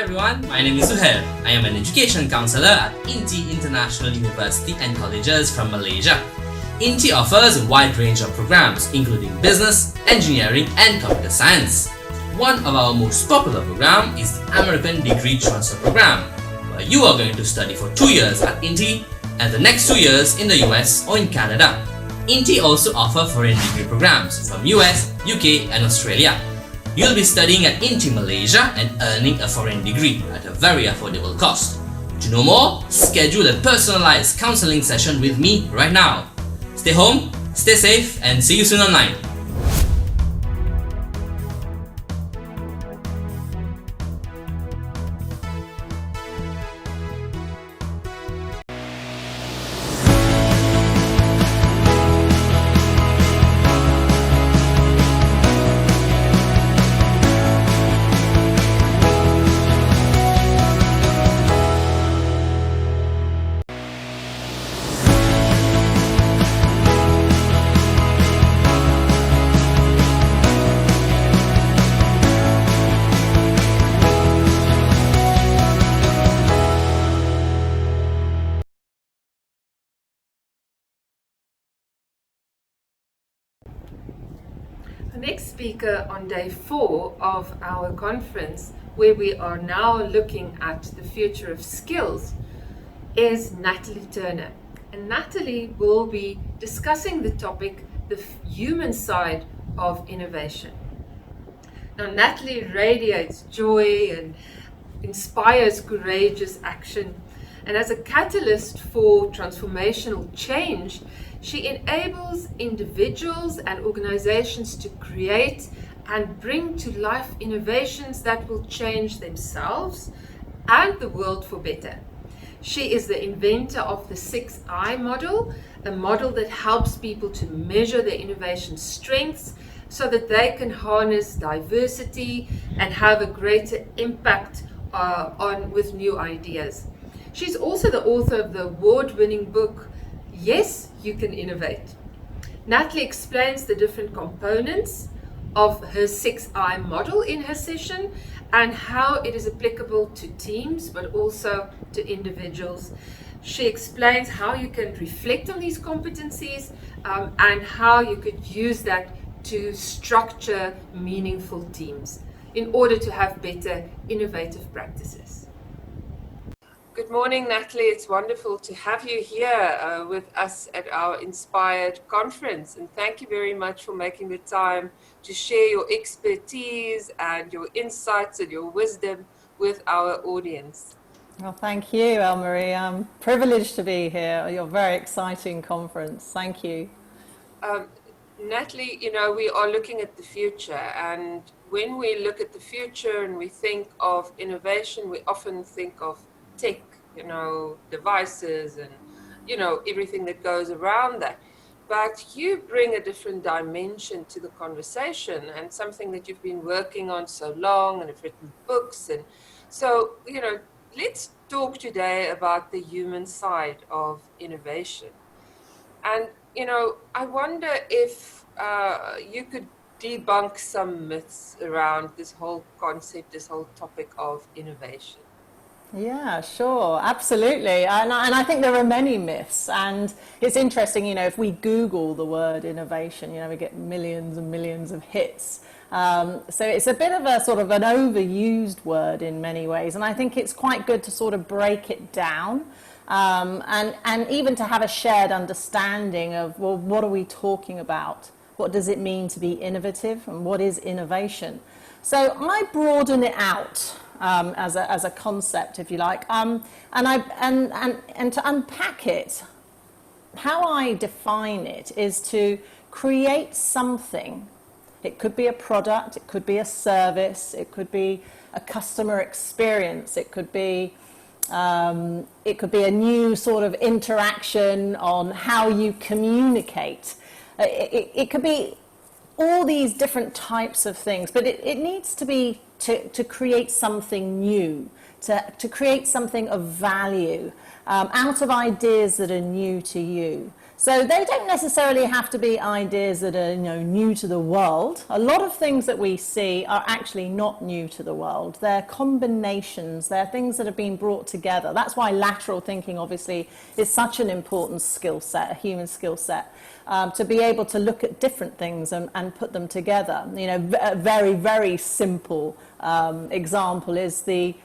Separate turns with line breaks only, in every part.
everyone, my name is Zuhair. I am an education counselor at INTI International University and Colleges from Malaysia. INTI offers a wide range of programs including business, engineering and computer science. One of our most popular programs is the American Degree Transfer Program, where you are going to study for 2 years at INTI and the next 2 years in the US or in Canada. INTI also offers foreign degree programs from US, UK and Australia. You'll be studying at INTI Malaysia and earning a foreign degree at a very affordable cost. To know more, schedule a personalized counseling session with me right now. Stay home, stay safe, and see you soon online.
The next speaker on day 4 of our conference, where we are now looking at the future of skills, is Natalie Turner. And Natalie will be discussing the topic, the human side of innovation. Now, Natalie radiates joy and inspires courageous action. And as a catalyst for transformational change, she enables individuals and organizations to create and bring to life innovations that will change themselves and the world for better. She is the inventor of the 6I model, a model that helps people to measure their innovation strengths so that they can harness diversity and have a greater impact with new ideas. She's also the author of the award-winning book, Yes, You Can Innovate. Natalie explains the different components of her 6I model in her session and how it is applicable to teams but also to individuals. She explains how you can reflect on these competencies and how you could use that to structure meaningful teams in order to have better innovative practices. Good morning, Natalie. It's wonderful to have you here with us at our Inspired conference. And thank you very much for making the time to share your expertise and your insights and your wisdom with our audience.
Well, thank you, Elmarie. I'm privileged to be here at your very exciting conference. Thank you.
Natalie, you know, we are looking at the future, and when we look at the future and we think of innovation, we often think of tech, you know, devices and, you know, everything that goes around that. But you bring a different dimension to the conversation and something that you've been working on so long and have written books. And so, you know, let's talk today about the human side of innovation. And, you know, I wonder if you could debunk some myths around this whole concept, this whole topic of innovation.
Yeah, sure, absolutely. And I think there are many myths. And it's interesting, you know, if we Google the word innovation, you know, we get millions and millions of hits. So it's a bit of a sort of an overused word in many ways. And I think it's quite good to sort of break it down and even to have a shared understanding of, well, what are we talking about? What does it mean to be innovative? And what is innovation? So I broaden it out. As a concept, if you like, and to unpack it, how I define it is to create something. It could be a product, it could be a service, it could be a customer experience, it could be a new sort of interaction on how you communicate. It could be all these different types of things, but it needs to be to create something new, to create something of value out of ideas that are new to you. So they don't necessarily have to be ideas that are, new to the world. A lot of things that we see are actually not new to the world. They're combinations. They're things that have been brought together. That's why lateral thinking, obviously, is such an important skill set, a human skill set, to be able to look at different things and put them together. A very, very simple example is the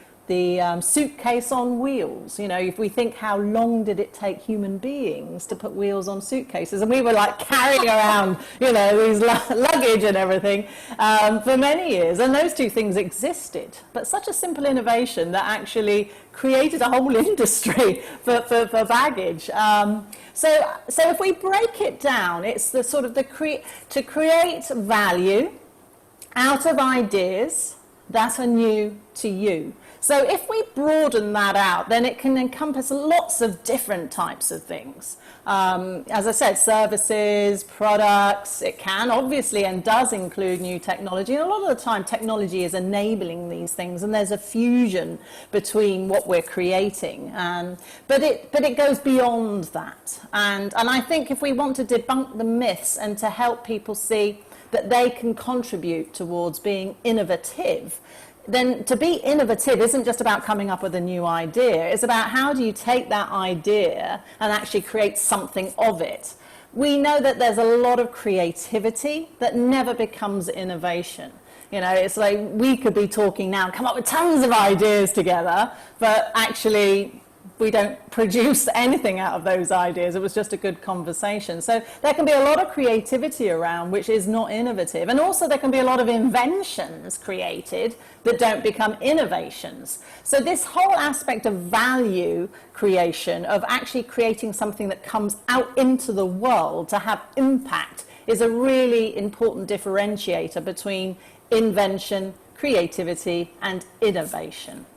suitcase on wheels. If we think how long did it take human beings to put wheels on suitcases, and we were like carrying around, these luggage and everything for many years, and those two things existed. But such a simple innovation that actually created a whole industry for baggage. So if we break it down, it's the sort of to create value out of ideas that are new to you. So if we broaden that out, then it can encompass lots of different types of things. As I said, services, products, it can obviously and does include new technology. And a lot of the time, technology is enabling these things, and there's a fusion between what we're creating. But it goes beyond that. And I think if we want to debunk the myths and to help people see that they can contribute towards being innovative, then to be innovative isn't just about coming up with a new idea. It's about how do you take that idea and actually create something of it. We know that there's a lot of creativity that never becomes innovation. It's like we could be talking now and come up with tons of ideas together, but actually we don't produce anything out of those ideas. It was just a good conversation. So there can be a lot of creativity around which is not innovative. And also there can be a lot of inventions created that don't become innovations. So this whole aspect of value creation, of actually creating something that comes out into the world to have impact, is a really important differentiator between invention, creativity, and innovation.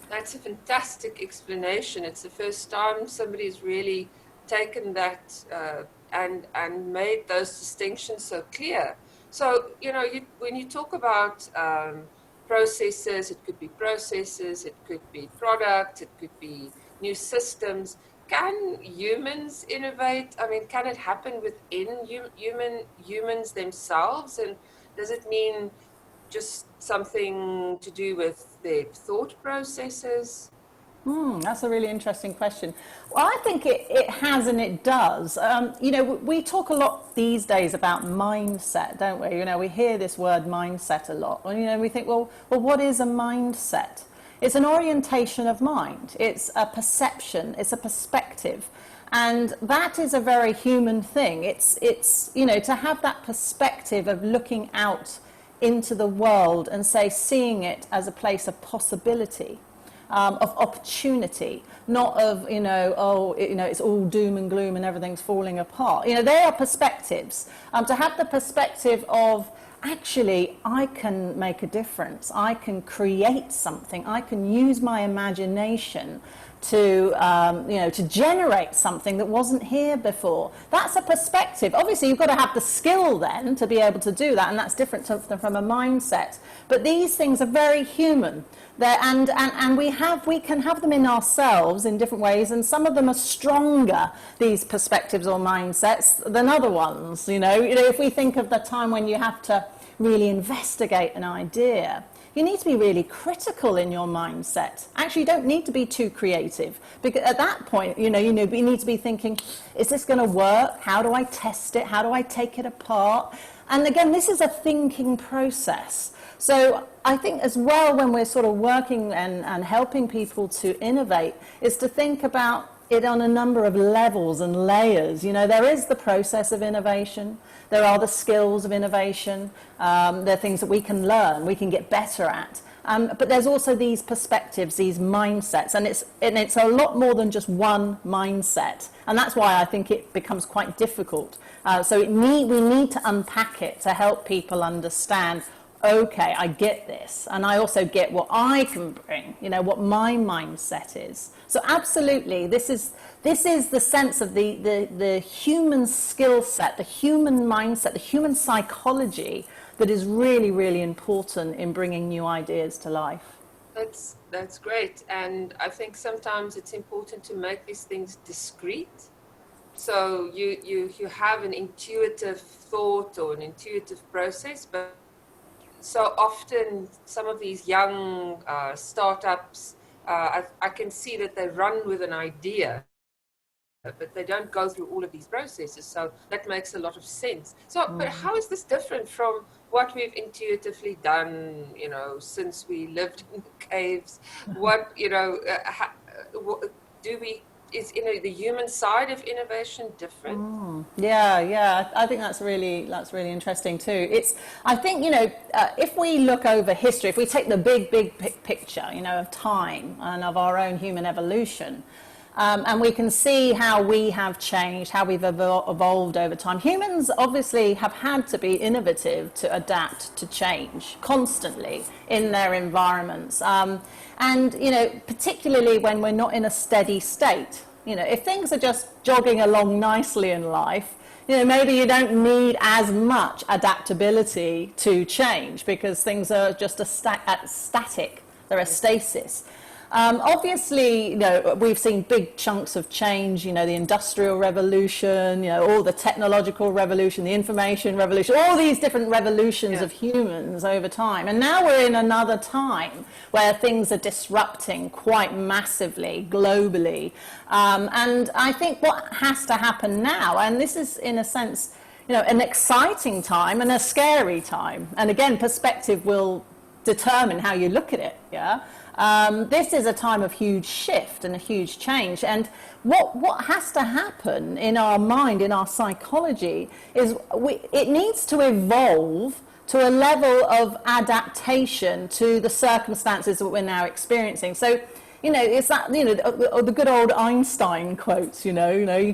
That's a fantastic explanation. It's the first time somebody's really taken that and made those distinctions so clear. So, when you talk about processes, it could be processes, it could be product, it could be new systems. Can humans innovate? I mean, can it happen within humans themselves? And does it mean just something to do with their thought processes?
That's a really interesting question. Well, I think it has and it does. We talk a lot these days about mindset, don't we? We hear this word mindset a lot. And, we think, well, what is a mindset? It's an orientation of mind. It's a perception. It's a perspective. And that is a very human thing. It's to have that perspective of looking out into the world and seeing it as a place of possibility, of opportunity, not of it's all doom and gloom and everything's falling apart. They are perspectives. To have the perspective of actually I can make a difference, I can create something, I can use my imagination to generate something that wasn't here before. That's a perspective. Obviously, you've got to have the skill then to be able to do that, and that's different from a mindset. But these things are very human. And we can have them in ourselves in different ways, and some of them are stronger, these perspectives or mindsets, than other ones. If we think of the time when you have to really investigate an idea, you need to be really critical in your mindset. Actually, you don't need to be too creative, because at that point, you need to be thinking, is this going to work? How do I test it? How do I take it apart? And again, this is a thinking process. So I think as well, when we're sort of working and helping people to innovate, is to think about it on a number of levels and layers. There is the process of innovation. There are the skills of innovation. There are things that we can learn, we can get better at. But there's also these perspectives, these mindsets, and it's a lot more than just one mindset. And that's why I think it becomes quite difficult. So we need to unpack it to help people understand, okay, I get this, and I also get what I can bring, what my mindset is. So absolutely, this is the sense of the human skill set, the human mindset, the human psychology that is really, really important in bringing new ideas to life.
That's great, and I think sometimes it's important to make these things discreet. So you have an intuitive thought or an intuitive process, but so often some of these young startups, I can see that they run with an idea, but they don't go through all of these processes. So that makes a lot of sense. So, but how is this different from what we've intuitively done, since we lived in the caves? What, do we, is the human side of innovation different?
Yeah. I think that's really interesting too. I think, if we look over history, if we take the big picture, of time and of our own human evolution, and we can see how we have changed, how we've evolved over time. Humans obviously have had to be innovative to adapt to change constantly in their environments. And, particularly when we're not in a steady state. If things are just jogging along nicely in life, maybe you don't need as much adaptability to change because things are just static. They're a stasis. Obviously, we've seen big chunks of change, the Industrial Revolution, all the technological revolution, the information revolution, all these different revolutions of humans over time. And now we're in another time where things are disrupting quite massively, globally. And I think what has to happen now, and this is in a sense, an exciting time and a scary time. And again, perspective will determine how you look at it, this is a time of huge shift and a huge change. And what has to happen in our mind, in our psychology, is it needs to evolve to a level of adaptation to the circumstances that we're now experiencing. So, it's that, the good old Einstein quotes, you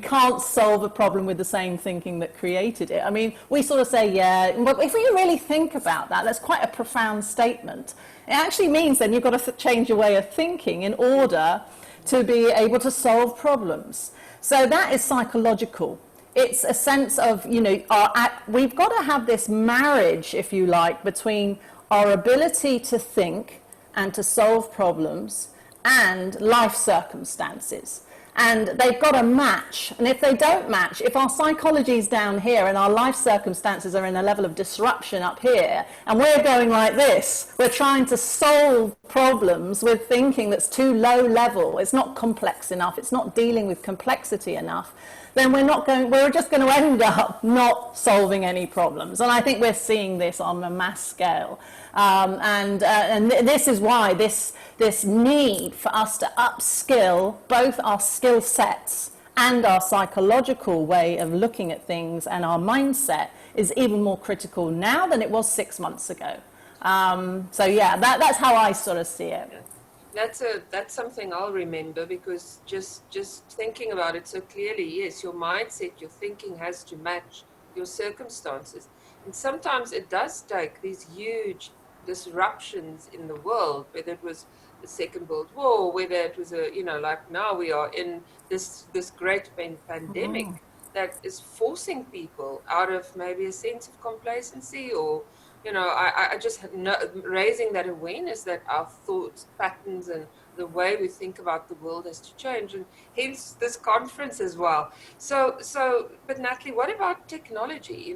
can't solve a problem with the same thinking that created it. I mean, we sort of say, but if we really think about that, that's quite a profound statement. It actually means then you've got to change your way of thinking in order to be able to solve problems. So that is psychological. It's a sense of, we've got to have this marriage, if you like, between our ability to think and to solve problems and life circumstances. And they've got to match. And if they don't match, if our psychology is down here and our life circumstances are in a level of disruption up here, and we're going like this, we're trying to solve problems with thinking that's too low level, it's not complex enough, it's not dealing with complexity enough, then we're just going to end up not solving any problems. And I think we're seeing this on a mass scale. And this is why this need for us to upskill both our skill sets and our psychological way of looking at things and our mindset is even more critical now than it was 6 months ago. That's how I sort of see it.
That's something I'll remember, because just thinking about it so clearly, yes, your mindset, your thinking has to match your circumstances. And sometimes it does take these huge disruptions in the world, whether it was the Second World War, whether it was like now we are in this great pandemic that is forcing people out of maybe a sense of complacency, or I just raising that awareness that our thoughts patterns and the way we think about the world has to change, and hence this conference as well. So but Natalie, what about technology?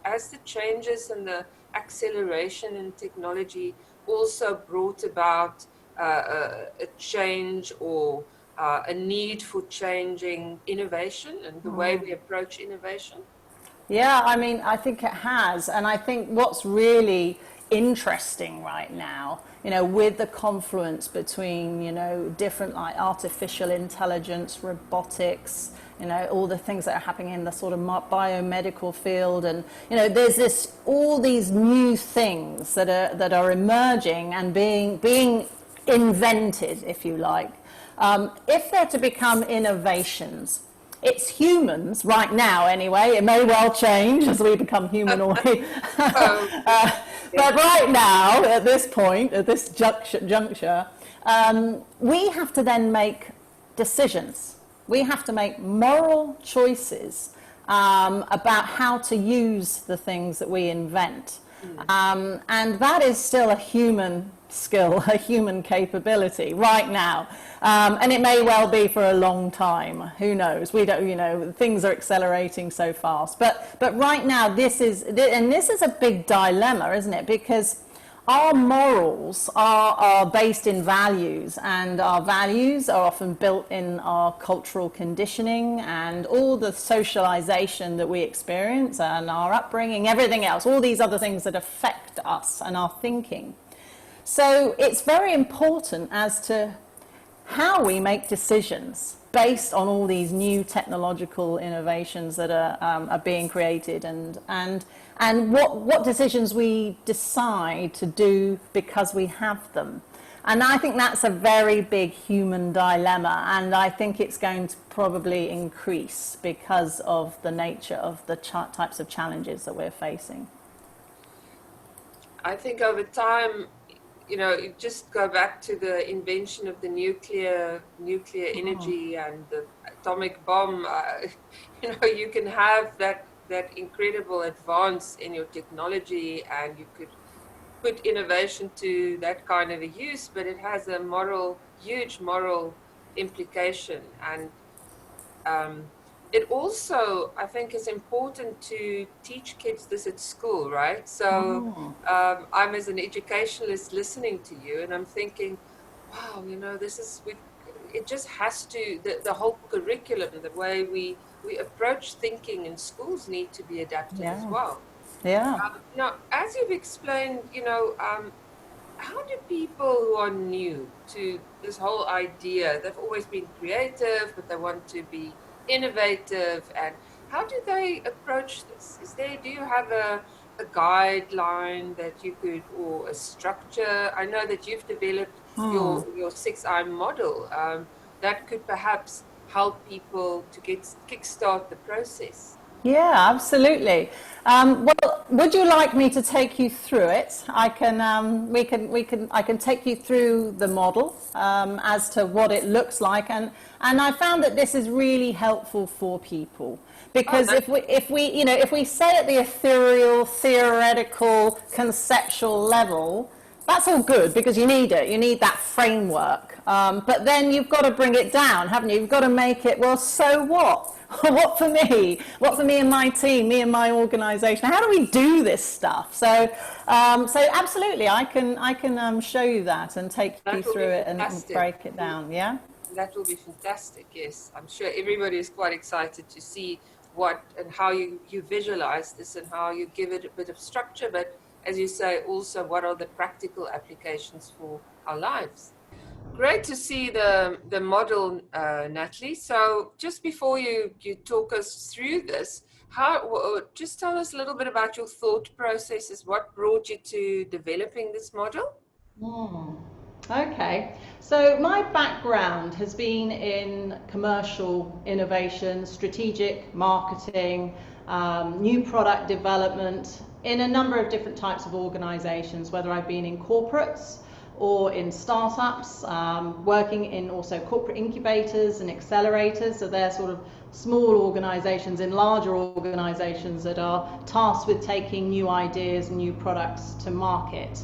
As the changes and the acceleration in technology also brought about a change or a need for changing innovation and the way we approach innovation?
Yeah, I mean, I think it has. And I think what's really interesting right now, with the confluence between, different like artificial intelligence, robotics, all the things that are happening in the sort of biomedical field, and there's all these new things that are emerging and being invented, if you like. If they're to become innovations, it's humans right now anyway. It may well change as we become humanoid. But right now, at this point, at this juncture, we have to then make decisions. We have to make moral choices about how to use the things that we invent. And that is still a human skill, a human capability right now. And it may well be for a long time. Who knows? We don't, you know, things are accelerating so fast. But right now, this is a big dilemma, isn't it? Because our morals are based in values, and our values are often built in our cultural conditioning and all the socialization that we experience and our upbringing, everything else, all these other things that affect us and our thinking. So it's very important as to how we make decisions based on all these new technological innovations that are being created, and what decisions we decide to do because we have them. And I think that's a very big human dilemma, and I think it's going to probably increase because of the nature of the types of challenges that we're facing.
I think over time, you know, you just go back to the invention of the nuclear energy and the atomic bomb. You know, you can have that incredible advance in your technology, and you could put innovation to that kind of a use, but it has a huge moral implication. And it also, I think, is important to teach kids this at school, right? So I'm, as an educationalist, listening to you, and I'm thinking, wow, you know, it just has to, the whole curriculum, the way we approach thinking in schools need to be adapted as well.
Yeah.
Now, as you've explained, you know, how do people who are new to this whole idea, they've always been creative, but they want to be innovative, and how do they approach this? Do you have a guideline that you could, or a structure? I know that you've developed your 6I model that could perhaps help people to kickstart the process.
Yeah, absolutely. Well, would you like me to take you through it? I can take you through the model as to what it looks like, and I found that this is really helpful for people, because if we say at the ethereal, theoretical, conceptual level, that's all good, because you need it. You need that framework. But then you've got to bring it down, haven't you? You've got to make it, well, so what? What for me? What for me and my team, me and my organization? How do we do this stuff? So absolutely, I can show you that and take you through it and break it down, yeah?
That will be fantastic, yes. I'm sure everybody is quite excited to see what and how you visualize this and how you give it a bit of structure, but as you say, also what are the practical applications for our lives. Great to see the model, Natalie. So just before you talk us through this, just tell us a little bit about your thought processes. What brought you to developing this model?
Okay, so my background has been in commercial innovation, strategic marketing, new product development in a number of different types of organizations, whether I've been in corporates or in startups, working in also corporate incubators and accelerators. So they're sort of small organizations in larger organizations that are tasked with taking new ideas and new products to market.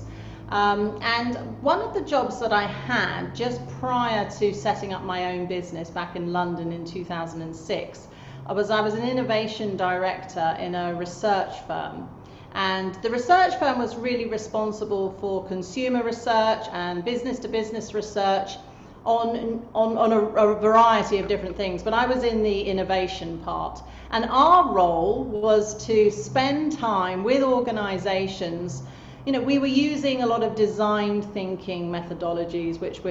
And one of the jobs that I had just prior to setting up my own business back in London in 2006, I was an innovation director in a research firm. And the research firm was really responsible for consumer research and business-to-business research on a variety of different things. But I was in the innovation part. And our role was to spend time with organizations. You know, we were using a lot of design thinking methodologies, which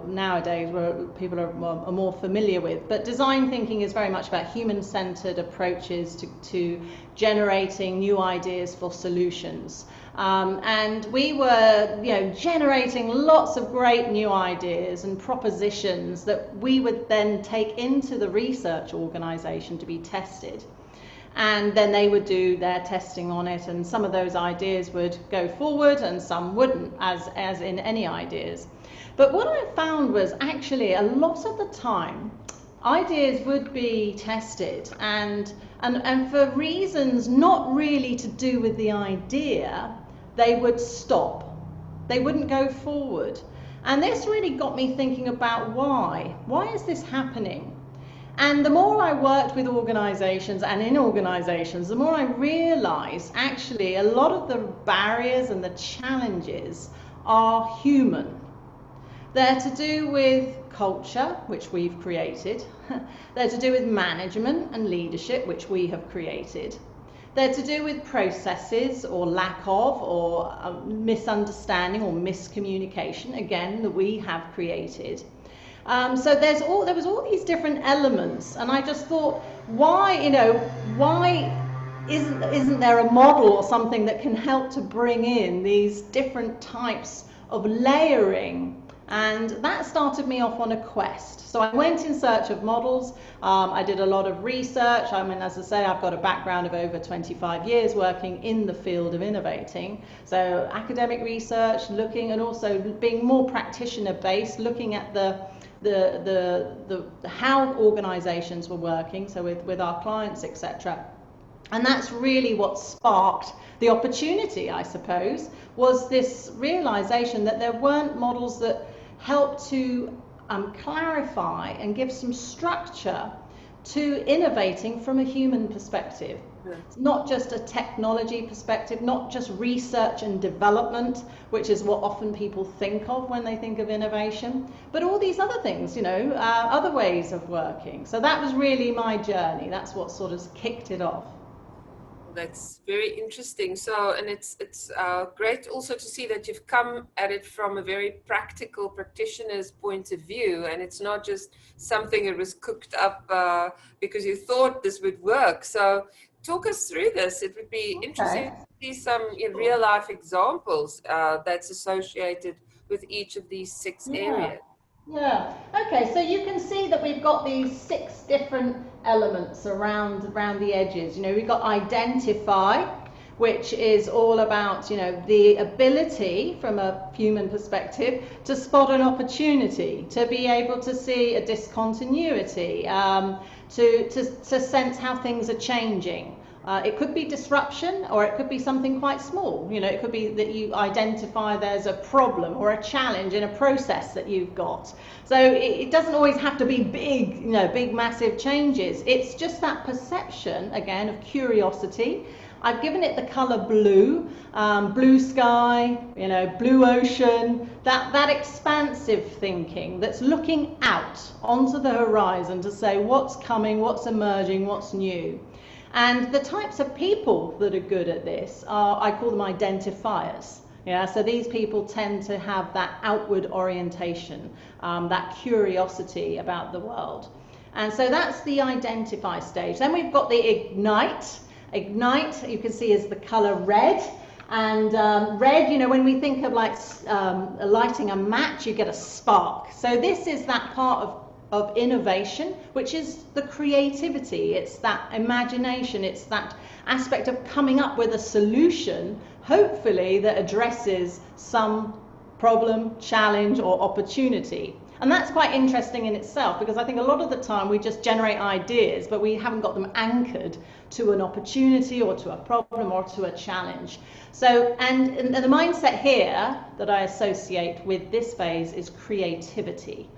nowadays people are more familiar with. But design thinking is very much about human-centered approaches to generating new ideas for solutions. And we were, generating lots of great new ideas and propositions that we would then take into the research organization to be tested. And then they would do their testing on it, and some of those ideas would go forward and some wouldn't, as in any ideas. But what I found was actually a lot of the time ideas would be tested and for reasons not really to do with the idea, they would stop. They wouldn't go forward. And this really got me thinking about why. Why is this happening? And the more I worked with organizations and in organizations, the more I realized actually a lot of the barriers and the challenges are human. They're to do with culture, which we've created. They're to do with management and leadership, which we have created. They're to do with processes or lack of, or misunderstanding or miscommunication, again, that we have created. So there was all these different elements, and I just thought, why isn't there a model or something that can help to bring in these different types of layering? And that started me off on a quest. So I went in search of models. I did a lot of research. I mean, as I say, I've got a background of over 25 years working in the field of innovating. So academic research, looking, and also being more practitioner based, looking at the how organizations were working, so with our clients, etc. And that's really what sparked the opportunity, I suppose, was this realization that there weren't models that helped to clarify and give some structure to innovating from a human perspective. It's not just a technology perspective, not just research and development, which is what often people think of when they think of innovation, but all these other things, other ways of working. So that was really my journey. That's what sort of kicked it off.
That's very interesting. So, and it's great also to see that you've come at it from a very practical practitioner's point of view, and it's not just something that was cooked up because you thought this would work. So, talk us through this. It would be interesting to see some real life examples that's associated with each of these 6 areas.
Yeah. Okay, so you can see that we've got these 6 different elements around the edges. We've got identify, which is all about, the ability from a human perspective to spot an opportunity, to be able to see a discontinuity, to sense how things are changing. It could be disruption, or it could be something quite small. It could be that you identify there's a problem or a challenge in a process that you've got. So it doesn't always have to be big, big massive changes. It's just that perception, again, of curiosity. I've given it the color blue, blue sky, blue ocean, that expansive thinking that's looking out onto the horizon to say what's coming, what's emerging, what's new. And the types of people that are good at this are, I call them identifiers. So these people tend to have that outward orientation, that curiosity about the world. And so that's the identify stage. Then we've got the ignite. Ignite, you can see, is the color red. And red, when we think of like lighting a match, you get a spark. So this is that part of innovation, which is the creativity, it's that imagination, it's that aspect of coming up with a solution, hopefully that addresses some problem, challenge, or opportunity. And that's quite interesting in itself, because I think a lot of the time we just generate ideas, but we haven't got them anchored to an opportunity or to a problem or to a challenge. So, and the mindset here that I associate with this phase is creativity.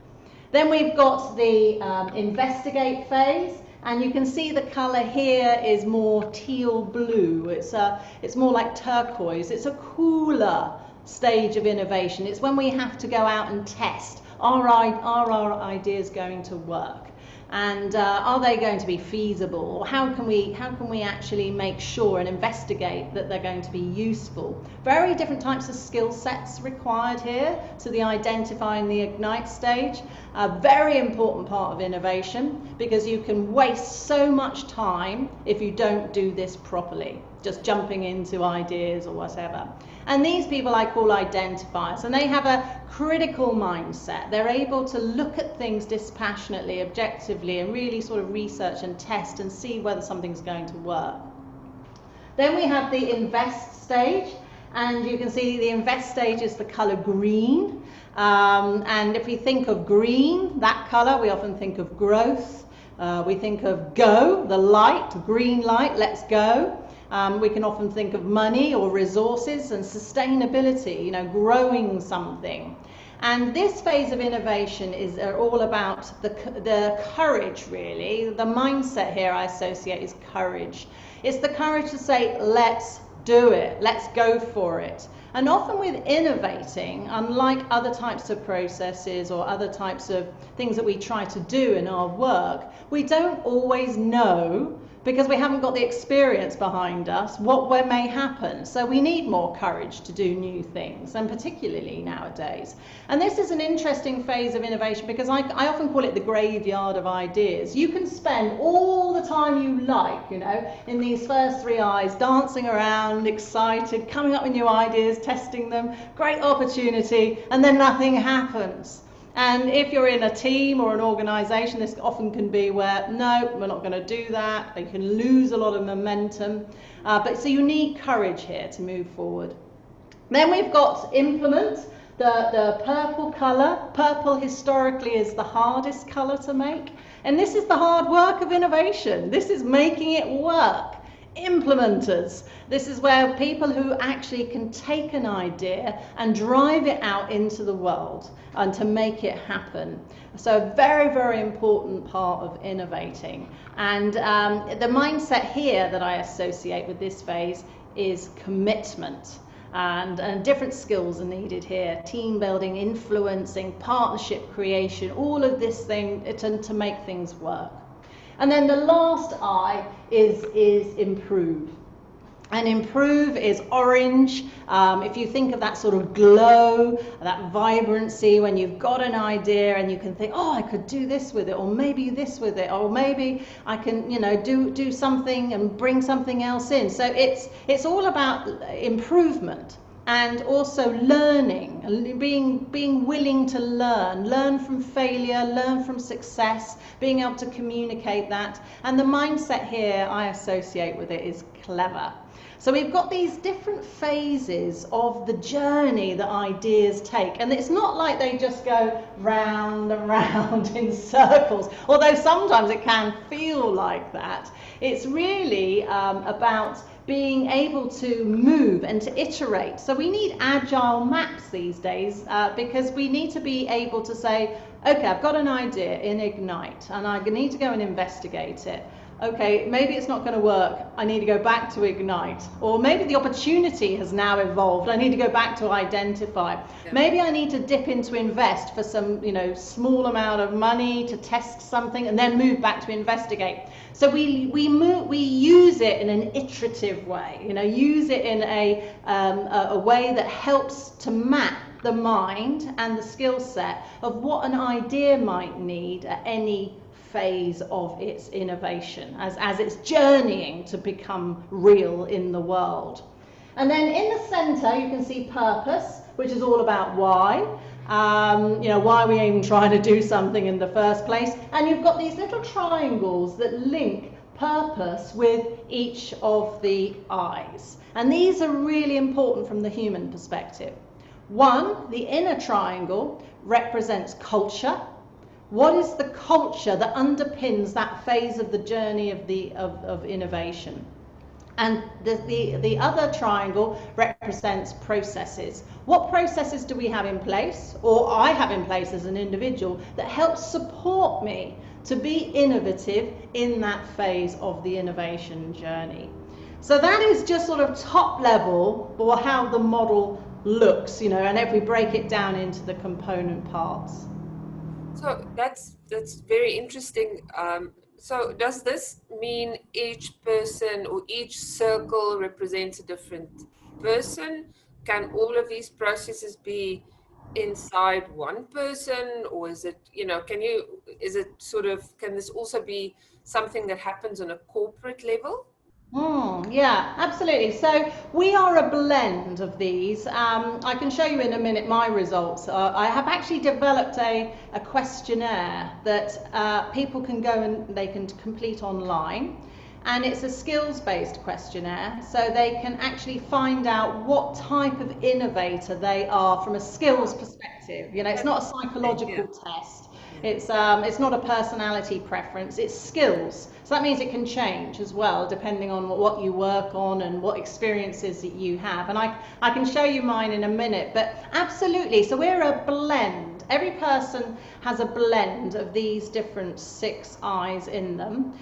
Then we've got the investigate phase, and you can see the color here is more teal blue. It's more like turquoise. It's a cooler stage of innovation. It's when we have to go out and test. Are our ideas going to work? And are they going to be feasible? Or how can we actually make sure and investigate that they're going to be useful? Very different types of skill sets required here to the identify and the ignite stage. A very important part of innovation, because you can waste so much time if you don't do this properly, just jumping into ideas or whatever. And these people I call identifiers, and they have a critical mindset. They're able to look at things dispassionately, objectively, and really sort of research and test and see whether something's going to work. Then we have the invest stage, and you can see the invest stage is the color green. And if we think of green, that color, we often think of growth. We think of go, the light, green light, let's go. We can often think of money or resources, and sustainability, you know, growing something. And this phase of innovation is all about the courage, really. The mindset here I associate is courage. It's the courage to say, let's do it, let's go for it. And often with innovating, unlike other types of processes or other types of things that we try to do in our work, we don't always know, because we haven't got the experience behind us, what may happen. So we need more courage to do new things, and particularly nowadays. And this is an interesting phase of innovation, because I often call it the graveyard of ideas. You can spend all the time you like, you know, in these first 3 I's, dancing around, excited, coming up with new ideas, testing them, great opportunity, and then nothing happens. And if you're in a team or an organisation, this often can be where, no, we're not going to do that. You can lose a lot of momentum. But so you need courage here to move forward. Then we've got implement, the purple colour. Purple historically is the hardest colour to make. And this is the hard work of innovation. This is making it work. Implementers. This is where people who actually can take an idea and drive it out into the world and to make it happen. So a very, very important part of innovating. And the mindset here that I associate with this phase is commitment. And different skills are needed here: team building, influencing, partnership creation, all of this thing to make things work. And then the last I is improve. And improve is orange. If you think of that sort of glow, that vibrancy, when you've got an idea and you can think, oh, I could do this with it, or maybe this with it, or maybe I can, you know, do something and bring something else in. So it's all about improvement. And also learning, being willing to learn from failure, learn from success, being able to communicate that. And the mindset here I associate with it is clever. So we've got these different phases of the journey that ideas take. And it's not like they just go round and round in circles, although sometimes it can feel like that. It's really about being able to move and to iterate. So we need agile maps these days because we need to be able to say, okay, I've got an idea in Ignite and I need to go and investigate it. Okay, maybe it's not going to work. I need to go back to Ignite. Or maybe the opportunity has now evolved. I need to go back to identify. Yeah. Maybe I need to dip into invest for some, you know, small amount of money to test something and then move back to investigate. So we use it in an iterative way, you know, use it in a way that helps to map the mind and the skill set of what an idea might need at any phase of its innovation as it's journeying to become real in the world. And then in the center you can see purpose, which is all about why. You know, why are we even trying to do something in the first place? And you've got these little triangles that link purpose with each of the I's. And these are really important from the human perspective. One, the inner triangle represents culture. What is the culture that underpins that phase of the journey of innovation? And the other triangle represents processes. What processes do we have in place, or I have in place as an individual, that helps support me to be innovative in that phase of the innovation journey? So that is just sort of top level, or how the model looks, you know, and if we break it down into the component parts.
So that's very interesting. So does this mean each person or each circle represents a different person? Can all of these processes be inside one person, or is it, you know, can this also be something that happens on a corporate level?
Yeah, absolutely. So we are a blend of these. I can show you in a minute my results. I have actually developed a questionnaire that people can go and they can complete online. And it's a skills-based questionnaire, so they can actually find out what type of innovator they are from a skills perspective. You know, it's not a psychological test. It's not a personality preference, it's skills. So that means it can change as well, depending on what you work on and what experiences that you have. And I can show you mine in a minute, but absolutely. So we're a blend. Every person has a blend of these different 6 I's in them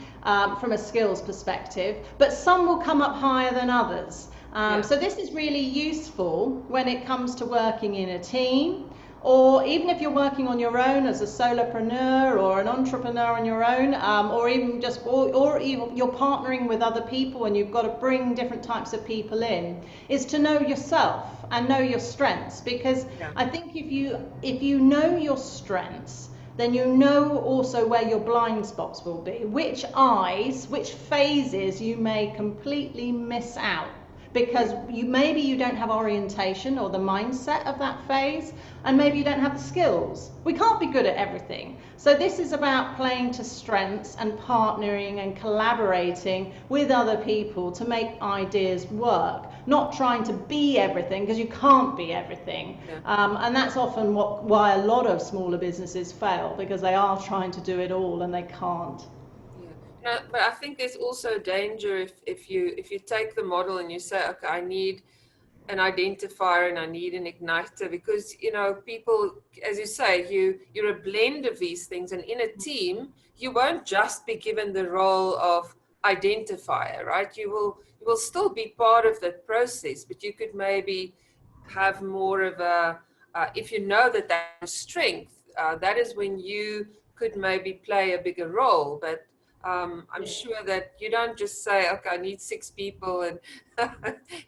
from a skills perspective, but some will come up higher than others. So this is really useful when it comes to working in a team, or even if you're working on your own as a solopreneur or an entrepreneur on your own, or even or even you're partnering with other people and you've got to bring different types of people in, is to know yourself and know your strengths. Because I think if you know your strengths, then you know also where your blind spots will be, which phases you may completely miss out, because maybe you don't have orientation or the mindset of that phase, and maybe you don't have the skills. We can't be good at everything. So this is about playing to strengths and partnering and collaborating with other people to make ideas work, not trying to be everything, because you can't be everything. And that's often why a lot of smaller businesses fail, because they are trying to do it all and they can't.
No, but I think there's also danger if you take the model and you say, okay, I need an identifier and I need an igniter, because people, as you say, you're a blend of these things, and in a team you won't just be given the role of identifier, right? You will still be part of that process, but you could maybe have more of a if you know that that's strength, that is when you could maybe play a bigger role. But I'm sure that you don't just say, okay, I need 6 people and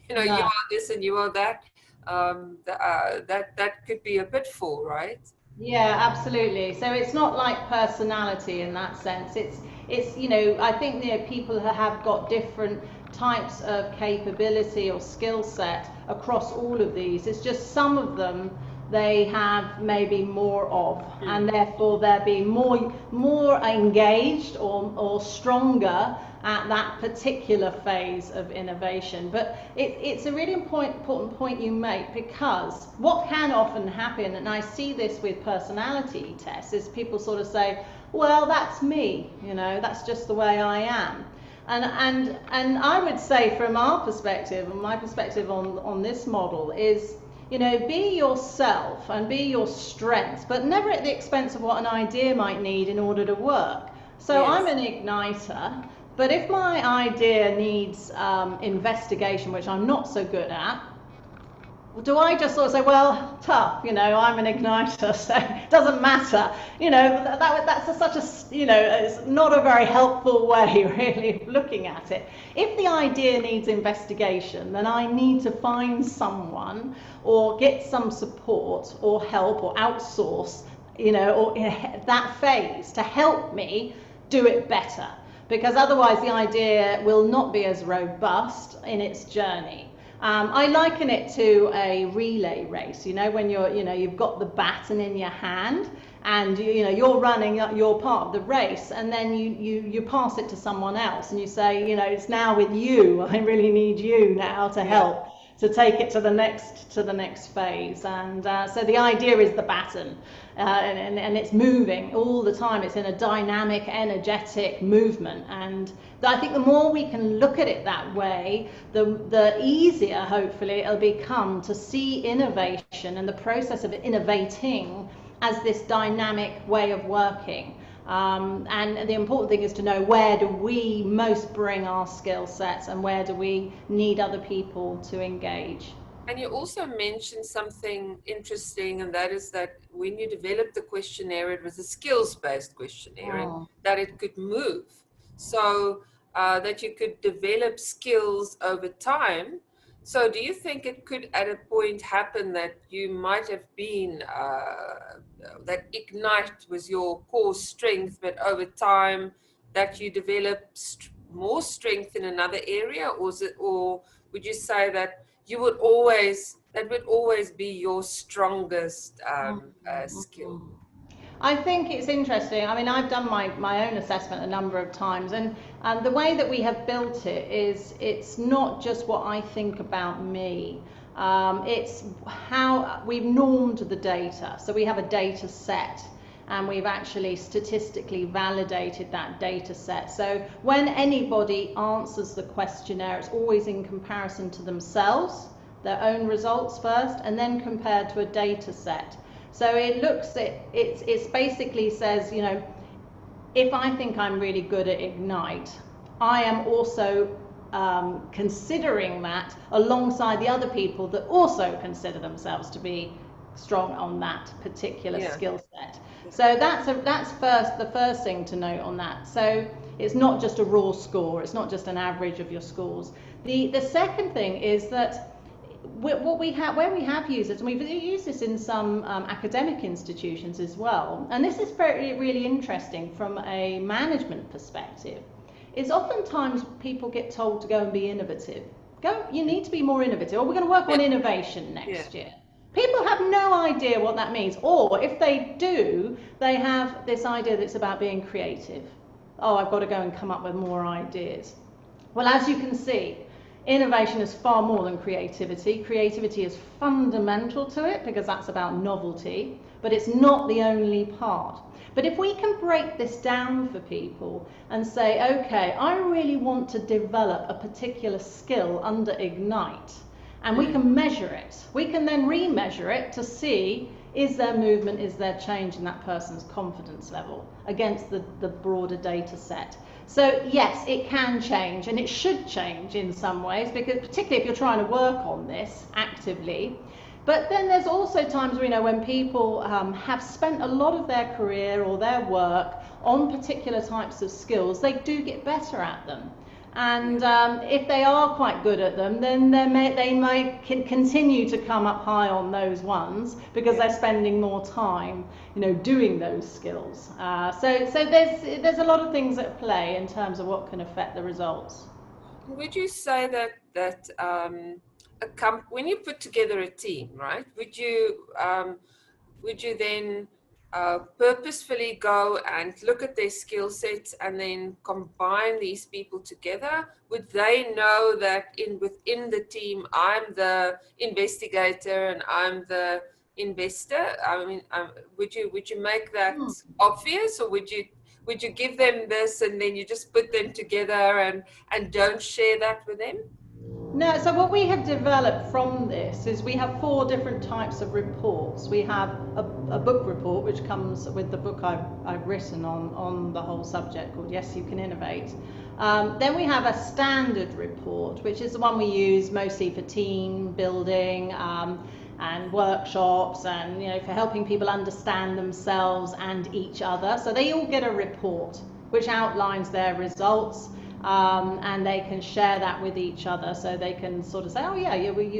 you are this and you are that. That could be a pitfall, right?
Yeah, absolutely. So it's not like personality in that sense. It's I think people have got different types of capability or skill set across all of these. It's just some of them they have maybe more of, and therefore they're being more engaged or stronger at that particular phase of innovation. But it's a really important point you make, because what can often happen, and I see this with personality tests, is people sort of say, well, that's me, that's just the way I am. And I would say from our perspective, and my perspective on this model is, be yourself and be your strengths, but never at the expense of what an idea might need in order to work. So yes. I'm an igniter, but if my idea needs investigation, which I'm not so good at, do I just sort of say, well, tough, I'm an igniter, so it doesn't matter. That's such a, it's not a very helpful way really of looking at it. If the idea needs investigation, then I need to find someone or get some support or help or outsource, or that phase to help me do it better, because otherwise the idea will not be as robust in its journey. I liken it to a relay race, when you've got the baton in your hand and you're running, you're part of the race, and then you pass it to someone else and you say, it's now with you. I really need you now to help to take it to the next phase. And so the idea is the baton, and it's moving all the time. It's in a dynamic, energetic movement, and I think the more we can look at it that way, the easier hopefully it'll become to see innovation and the process of innovating as this dynamic way of working. And the important thing is to know, where do we most bring our skill sets and where do we need other people to engage.
And you also mentioned something interesting, and that is that when you developed the questionnaire, it was a skills-based questionnaire, and that it could move. So that you could develop skills over time. So do you think it could at a point happen that you might have been, that Ignite was your core strength, but over time that you develop more strength in another area? Or would you say that that would always be your strongest skill?
I think it's interesting. I mean, I've done my own assessment a number of times, and the way that we have built it is, it's not just what I think about me. It's how we've normed the data. So we have a data set, and we've actually statistically validated that data set. So when anybody answers the questionnaire, it's always in comparison to themselves, their own results first, and then compared to a data set. So it looks at it's basically says, you know, if I think I'm really good at Ignite, I am also considering that alongside the other people that also consider themselves to be strong on that particular skill set. So that's the first thing to note on that. So it's not just a raw score, it's not just an average of your scores. The second thing is that where we have used it, and we've used this in some academic institutions as well, and this is really interesting from a management perspective, is oftentimes people get told to go and be innovative. You need to be more innovative, or we're going to work on innovation next year. People have no idea what that means, or if they do, they have this idea that it's about being creative. Oh, I've got to go and come up with more ideas. Well, as you can see, innovation is far more than creativity. Creativity is fundamental to it because that's about novelty, but it's not the only part. But if we can break this down for people and say, okay, I really want to develop a particular skill under Ignite, and we can measure it. We can then re-measure it to see, is there movement, is there change in that person's confidence level against the broader data set. So yes, it can change, and it should change in some ways, because particularly if you're trying to work on this actively. But then there's also times, you know, when people have spent a lot of their career or their work on particular types of skills, they do get better at them. And if they are quite good at them, then they might continue to come up high on those ones because they're spending more time, you know, doing those skills. So there's a lot of things at play in terms of what can affect the results.
Would you say that when you put together a team, right? Would you then purposefully go and look at their skill sets and then combine these people together? Would they know that within the team, I'm the investigator and I'm the investor? I mean, would you make that obvious, or would you give them this and then you just put them together and don't share that with them?
No, so what we have developed from this is we have 4 different types of reports. We have a book report, which comes with the book I've written on the whole subject called Yes, You Can Innovate. Then we have a standard report, which is the one we use mostly for team building and workshops, and, you know, for helping people understand themselves and each other. So they all get a report which outlines their results. And they can share that with each other, so they can sort of say, oh yeah,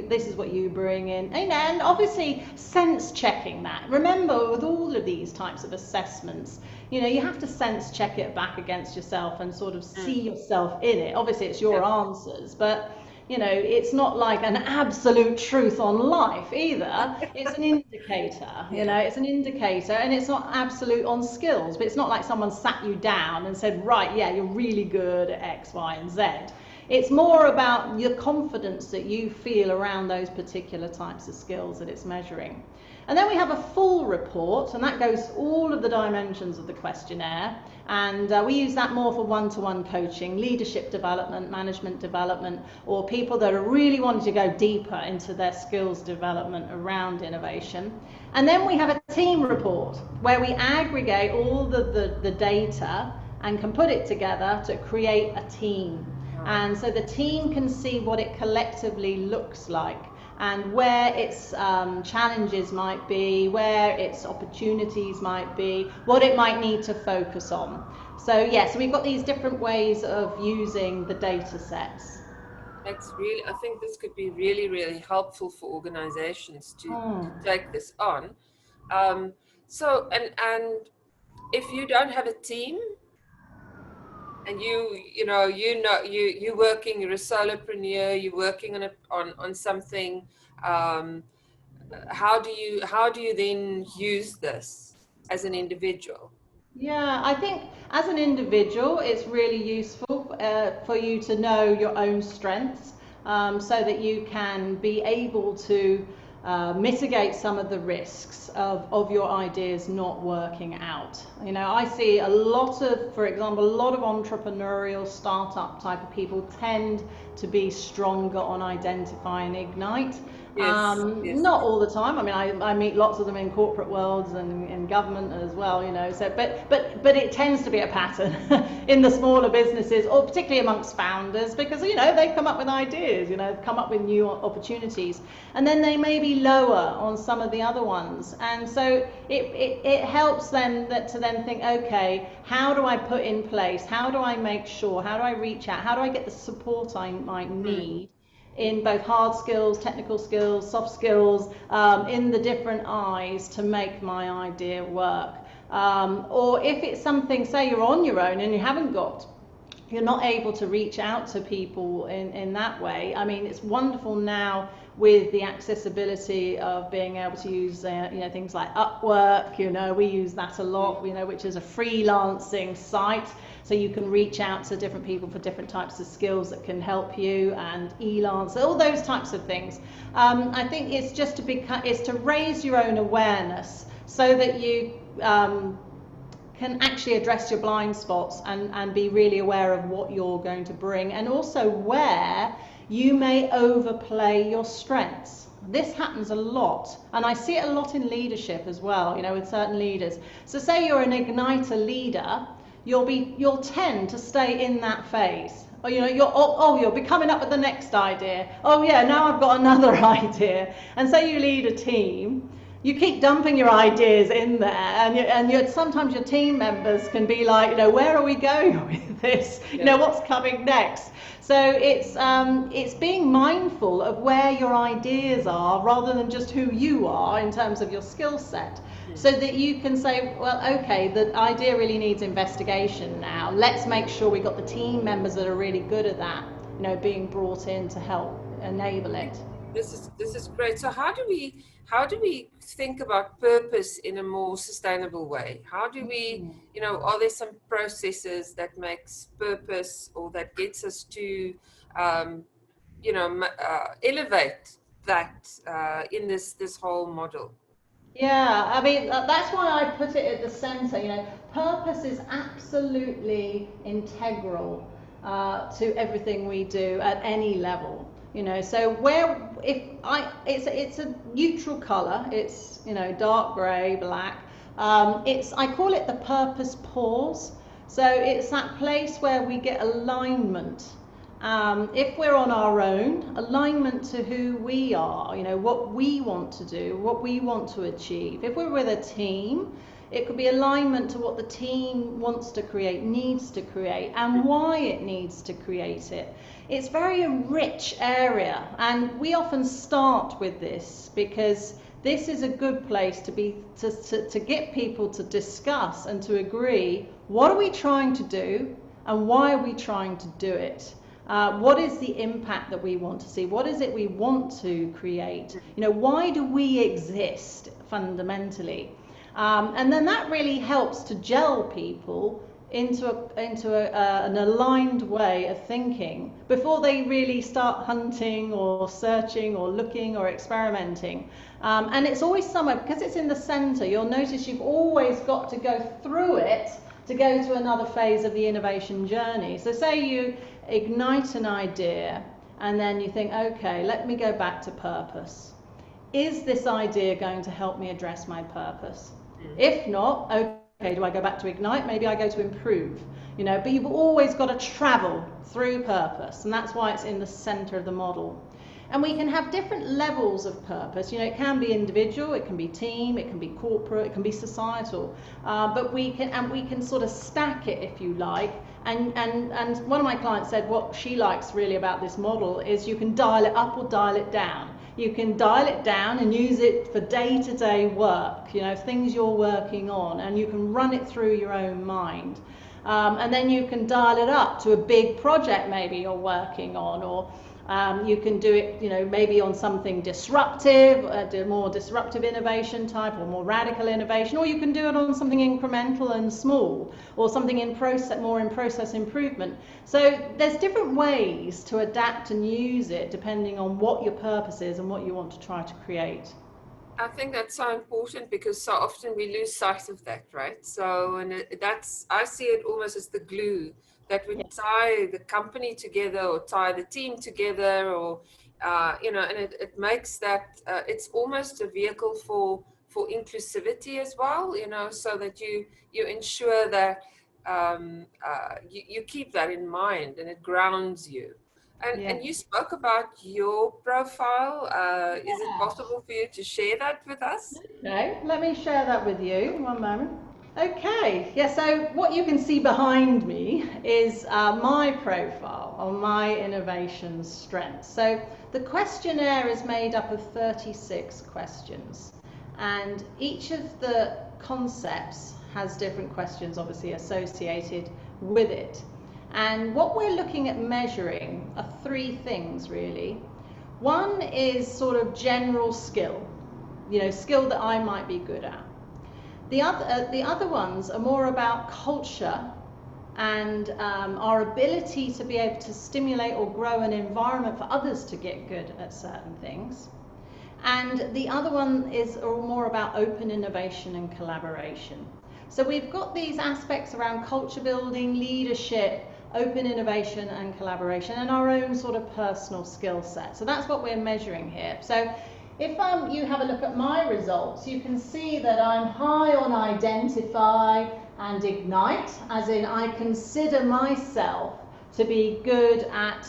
this is what you bring in, and obviously sense checking that. Remember, with all of these types of assessments, you know, you have to sense check it back against yourself and sort of see yourself in it. Obviously it's your answers, but you know, it's not like an absolute truth on life either. It's an indicator, you know, it's an indicator, and it's not absolute on skills, but it's not like someone sat you down and said, right, yeah, you're really good at X, Y, and Z. It's more about your confidence that you feel around those particular types of skills that it's measuring. And then we have a full report, and that goes all of the dimensions of the questionnaire. And we use that more for one-to-one coaching, leadership development, management development, or people that are really wanting to go deeper into their skills development around innovation. And then we have a team report where we aggregate all the data and can put it together to create a team. And so the team can see what it collectively looks like, and where its challenges might be, where its opportunities might be, what it might need to focus on. So yes, so we've got these different ways of using the data sets.
That's really, I think this could be really, really helpful for organizations to take this on. So, and if you don't have a team, and you're working, you're a solopreneur, you're working on something, how do you then use this as an individual?
Yeah, I think as an individual, it's really useful for you to know your own strengths, so that you can be able to mitigate some of the risks of your ideas not working out. You know, I see a lot of, for example, a lot of entrepreneurial startup type of people tend to be stronger on identify and ignite.
Yes, yes.
Not all the time. I mean, I meet lots of them in corporate worlds and in government as well, you know. So, but it tends to be a pattern in the smaller businesses, or particularly amongst founders, because you know they've come up with ideas, you know, come up with new opportunities, and then they may be lower on some of the other ones, and so it helps them to then think, okay, how do I put in place? How do I make sure? How do I reach out? How do I get the support I might need? In both hard skills, technical skills, soft skills, in the different eyes to make my idea work. Or if it's something, say you're on your own and you're not able to reach out to people in that way. I mean, it's wonderful now with the accessibility of being able to use, you know, things like Upwork. You know, we use that a lot, you know, which is a freelancing site. So you can reach out to different people for different types of skills that can help you, and Elance, all those types of things. I think it's just to raise your own awareness so that you can actually address your blind spots and be really aware of what you're going to bring, and also where you may overplay your strengths. This happens a lot, and I see it a lot in leadership as well, you know, with certain leaders. So say you're an igniter leader, you'll tend to stay in that phase. Or, you know, you'll be coming up with the next idea. Oh yeah, now I've got another idea. And say you lead a team, you keep dumping your ideas in there, and sometimes your team members can be like, you know, where are we going with this? You know, what's coming next? So it's being mindful of where your ideas are rather than just who you are in terms of your skill set. So that you can say, well, okay, the idea really needs investigation now. Let's make sure we got the team members that are really good at that, you know, being brought in to help enable it.
This is great. So how do we think about purpose in a more sustainable way? How do we, you know, are there some processes that makes purpose, or that gets us to, you know, elevate that in this whole model?
Yeah, I mean, that's why I put it at the center. You know, purpose is absolutely integral to everything we do at any level. You know, so it's a neutral color. It's, you know, dark gray, black. I call it the purpose pause. So it's that place where we get alignment. If we're on our own, alignment to who we are, you know, what we want to do, what we want to achieve. If we're with a team, it could be alignment to what the team wants to create, needs to create, and why it needs to create it. It's very a rich area, and we often start with this because this is a good place to get people to discuss and to agree, what are we trying to do and why are we trying to do it? What is the impact that we want to see? What is it we want to create? You know, why do we exist fundamentally? And then that really helps to gel people into an aligned way of thinking before they really start hunting or searching or looking or experimenting. And it's always somewhere, because it's in the center, you'll notice you've always got to go through it to go to another phase of the innovation journey. So say you ignite an idea and then you think, okay, let me go back to purpose. Is this idea going to help me address my purpose? If not, okay, do I go back to ignite? Maybe I go to improve, you know, but you've always got to travel through purpose, and that's why it's in the center of the model. And we can have different levels of purpose. You know, it can be individual, it can be team, it can be corporate, it can be societal. But we can sort of stack it, if you like. And one of my clients said what she likes really about this model is you can dial it up or dial it down. You can dial it down and use it for day-to-day work, you know, things you're working on, and you can run it through your own mind. And then you can dial it up to a big project maybe you're working on, You can do it, maybe on something disruptive, more disruptive innovation type, or more radical innovation, or you can do it on something incremental and small, or something more in process improvement. So there's different ways to adapt and use it depending on what your purpose is and what you want to try to create.
I think that's so important because so often we lose sight of that, right? So, and I see it almost as the glue that would tie the company together or tie the team together, or and it makes that it's almost a vehicle for inclusivity as well, so that you ensure that you keep that in mind and it grounds you. And you spoke about your profile. Is it possible for you to share that with us?
Okay, let me share that with you. One moment. Okay, so what you can see behind me is my profile on my innovation strengths. So the questionnaire is made up of 36 questions, and each of the concepts has different questions obviously associated with it. And what we're looking at measuring are three things really. One is sort of general skill, skill that I might be good at. The other ones are more about culture and our ability to be able to stimulate or grow an environment for others to get good at certain things. And the other one is more about open innovation and collaboration. So we've got these aspects around culture building, leadership, open innovation and collaboration, and our own sort of personal skill set. So that's what we're measuring here. So if you have a look at my results, you can see that I'm high on identify and ignite, as in I consider myself to be good at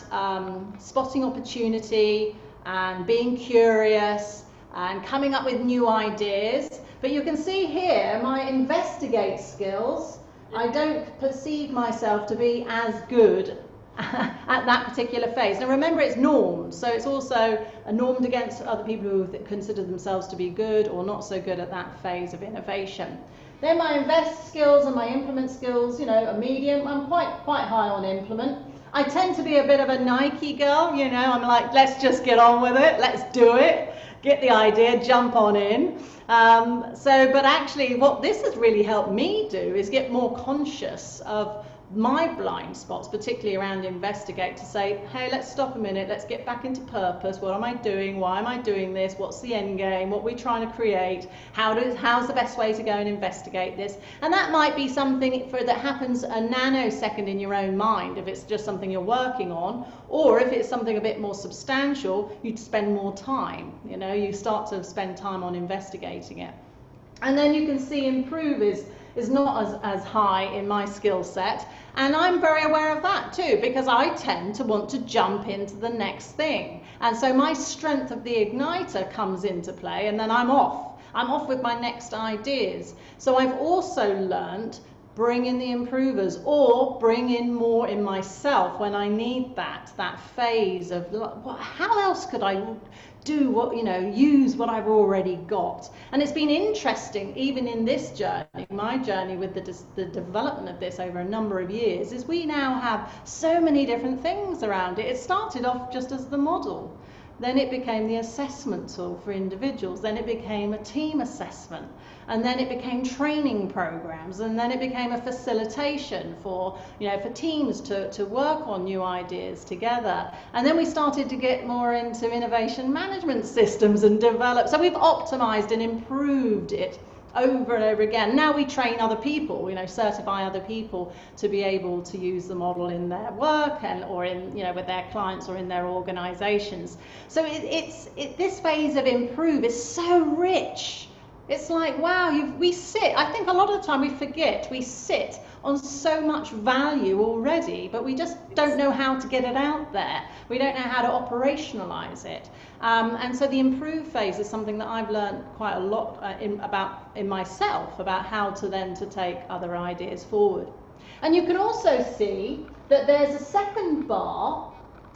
spotting opportunity and being curious and coming up with new ideas. But you can see here my investigate skills, I don't perceive myself to be as good at that particular phase. Now remember, it's normed, so it's also normed against other people who consider themselves to be good or not so good at that phase of innovation. Then my invest skills and my implement skills, a medium. I'm quite high on implement. I tend to be a bit of a Nike girl, I'm like, let's just get on with it, let's do it, get the idea, jump on in. But actually what this has really helped me do is get more conscious of my blind spots, particularly around investigate, to say, hey, let's stop a minute, let's get back into purpose. What am I doing? Why am I doing this? What's the end game? What are we trying to create? How's the best way to go and investigate this? And that might be something that happens a nanosecond in your own mind, if it's just something you're working on, or if it's something a bit more substantial, you'd spend more time. You start to spend time on investigating it. And then you can see improve is not as high in my skill set, and I'm very aware of that too, because I tend to want to jump into the next thing, and so my strength of the igniter comes into play, and then I'm off with my next ideas. So I've also learned bring in the improvers, or bring in more in myself when I need that phase of how else could I do use what I've already got. And it's been interesting, even in this journey, my journey with the development of this over a number of years, is we now have so many different things around it. It started off just as the model. Then it became the assessment tool for individuals. Then it became a team assessment. And then it became training programs. And then it became a facilitation for teams to work on new ideas together. And then we started to get more into innovation management systems and develop. So we've optimized and improved it over and over again. Now we train other people, certify other people to be able to use the model in their work or in, with their clients or in their organizations. So this phase of improve is so rich. It's like, wow, I think a lot of the time we forget, we sit on so much value already, but we just don't know how to get it out there. We don't know how to operationalize it. And so the improve phase is something that I've learned quite a lot in myself, about how to take other ideas forward. And you can also see that there's a second bar,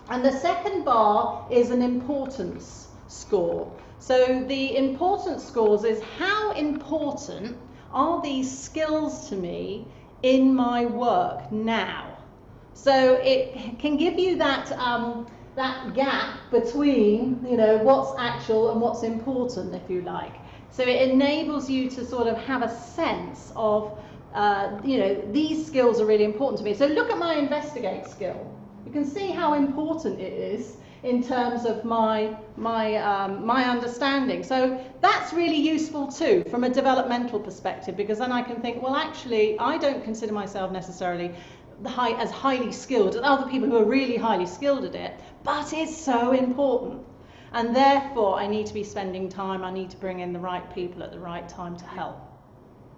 and the second bar is an importance score. So the importance scores is how important are these skills to me in my work now. So it can give you that that gap between, you know, what's actual and what's important, if you like. So it enables you to sort of have a sense of, you know, these skills are really important to me. So look at my investigate skill. You can see how important it is in terms of my understanding. So that's really useful too from a developmental perspective, because then I can think, well, actually, I don't consider myself necessarily as highly skilled as other people who are really highly skilled at it, but it's so important. And therefore, I need to be spending time, I need to bring in the right people at the right time to help.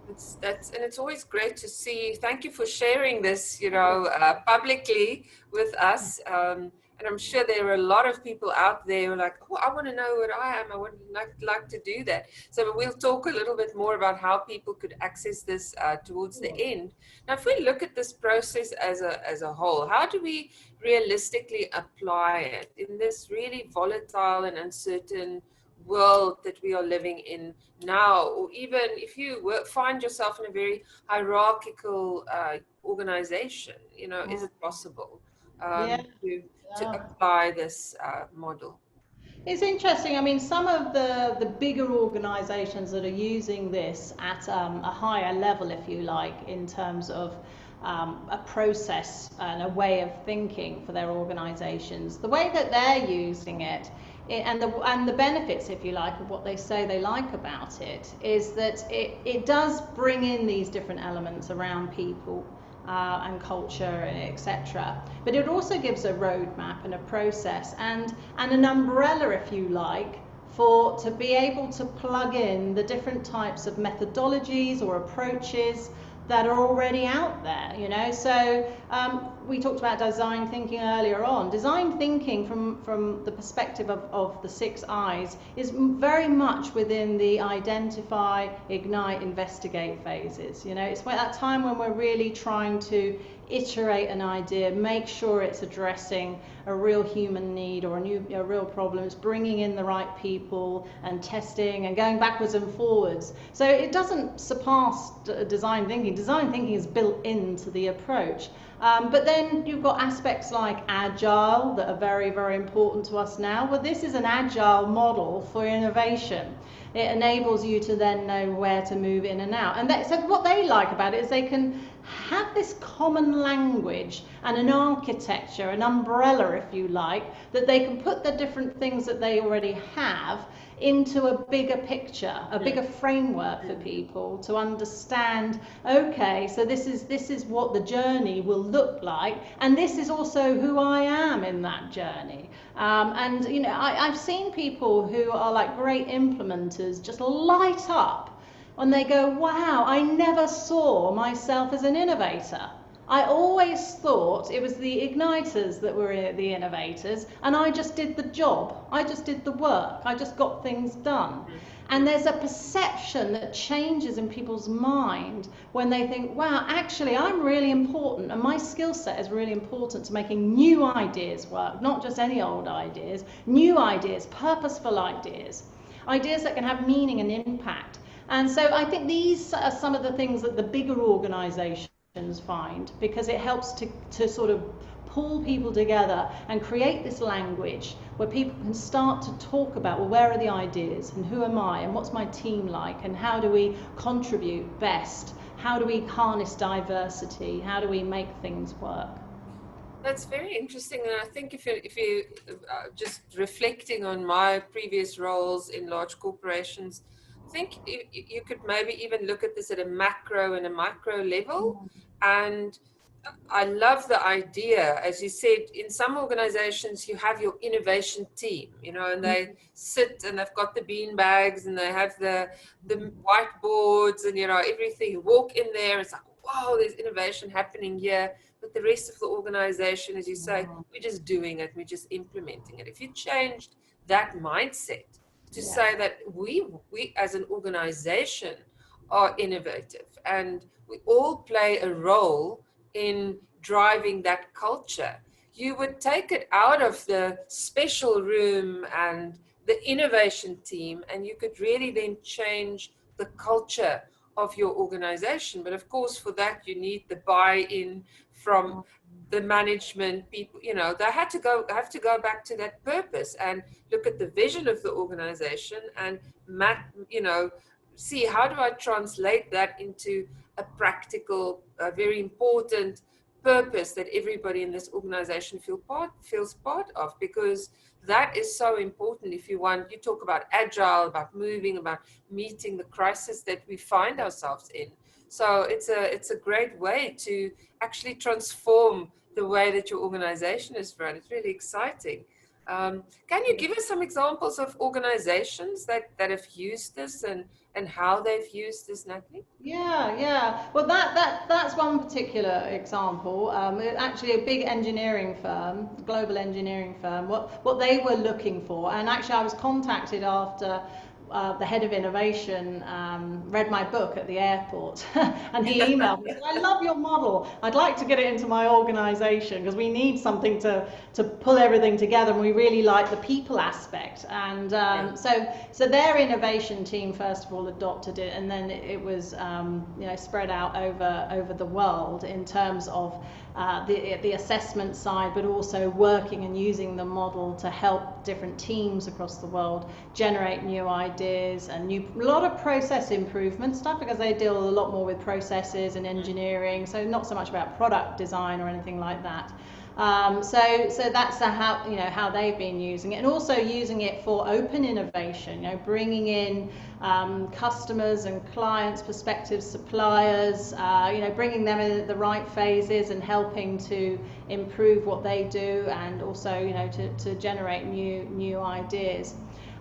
It's always great to see. Thank you for sharing this, you know, publicly with us. And I'm sure there are a lot of people out there who are like, oh, I want to know what I am. I would like to do that. So we'll talk a little bit more about how people could access this towards the end. Now, if we look at this process as a whole, how do we realistically apply it in this really volatile and uncertain world that we are living in now? Or even if you find yourself in a very hierarchical organization, you know, is it possible to apply this model?
It's interesting. I mean, some of the bigger organisations that are using this at a higher level, if you like, in terms of a process and a way of thinking for their organisations, the way that they're using it, and the benefits, if you like, of what they say they like about it, is that it does bring in these different elements around people. And culture, etc. But it also gives a roadmap and a process and an umbrella, if you like, to be able to plug in the different types of methodologies or approaches that are already out there, you know. So we talked about design thinking earlier on. Design thinking from the perspective of the 6 I's is very much within the identify, ignite, investigate phases. You know, it's that time when we're really trying to iterate an idea, make sure it's addressing a real human need or a real problem. It's bringing in the right people and testing and going backwards and forwards. So it doesn't surpass design thinking. Design thinking is built into the approach. But then you've got aspects like agile that are very, very important to us now. Well, this is an agile model for innovation. It enables you to then know where to move in and out. And so what they like about it is they can have this common language and an architecture, an umbrella, if you like, that they can put the different things that they already have into a bigger picture, a bigger framework for people to understand, okay, so this is what the journey will look like, and this is also who I am in that journey. And you know, I've seen people who are like great implementers just light up when they go, wow, I never saw myself as an innovator. I always thought it was the igniters that were the innovators, and I just did the job, I just did the work, I just got things done. And there's a perception that changes in people's mind when they think, wow, actually I'm really important, and my skill set is really important to making new ideas work, not just any old ideas, new ideas, purposeful ideas, ideas that can have meaning and impact. And so I think these are some of the things that the bigger organizations find, because it helps to sort of pull people together and create this language where people can start to talk about, well, where are the ideas and who am I and what's my team like and how do we contribute best? How do we harness diversity? How do we make things work?
That's very interesting, and I think if you just reflecting on my previous roles in large corporations, I think you could maybe even look at this at a macro and a micro level. And I love the idea, as you said, in some organizations you have your innovation team, you know, and they sit and they've got the bean bags and they have the whiteboards and, you know, everything. You walk in there, it's like, wow, there's innovation happening here. But the rest of the organization, as you say, we're just doing it, we're just implementing it. If you changed that mindset to say that we as an organization are innovative and we all play a role in driving that culture, you would take it out of the special room and the innovation team, and you could really then change the culture of your organization. But of course, for that, you need the buy-in from the management people, they have to go back to that purpose and look at the vision of the organization and see how do I translate that into a practical, very important purpose that everybody in this organization feels part of, because that is so important. If you talk about agile, about moving, about meeting the crisis that we find ourselves in. So it's a great way to actually transform the way that your organization is run. It's really exciting. Can you give us some examples of organizations that have used this and how they've used this, Natalie?
Yeah. Well, that's one particular example. Actually, a big engineering firm, global engineering firm, what they were looking for, and actually I was contacted after the head of innovation read my book at the airport and he emailed me, I love your model, I'd like to get it into my organization because we need something to pull everything together, and we really like the people aspect. And so their innovation team first of all adopted it, and then it was spread out over the world in terms of the assessment side, but also working and using the model to help different teams across the world generate new ideas and a lot of process improvement stuff, because they deal a lot more with processes and engineering, so not so much about product design or anything like that. So that's how they've been using it, and also using it for open innovation, bringing in customers and clients, prospective suppliers, bringing them in at the right phases and helping to improve what they do, and also to generate new ideas.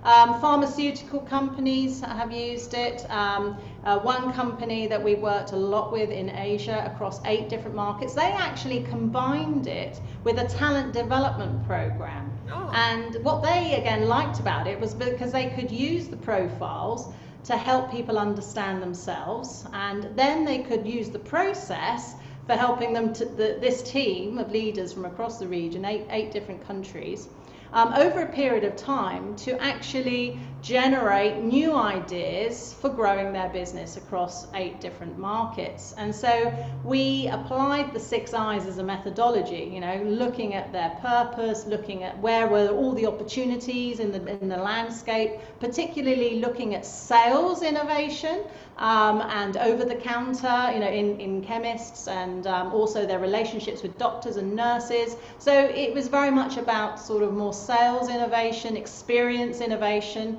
Pharmaceutical companies have used it. One company that we worked a lot with in Asia across 8 different markets, they actually combined it with a talent development program. Oh. And what they again liked about it was because they could use the profiles to help people understand themselves, and then they could use the process for helping them this team of leaders from across the region, 8 different countries, over a period of time to actually generate new ideas for growing their business across 8 different markets. And so we applied the 6 I's as a methodology, looking at their purpose, looking at where were all the opportunities in the landscape, particularly looking at sales innovation and over the counter, in chemists, and also their relationships with doctors and nurses. So it was very much about sort of more sales innovation, experience innovation,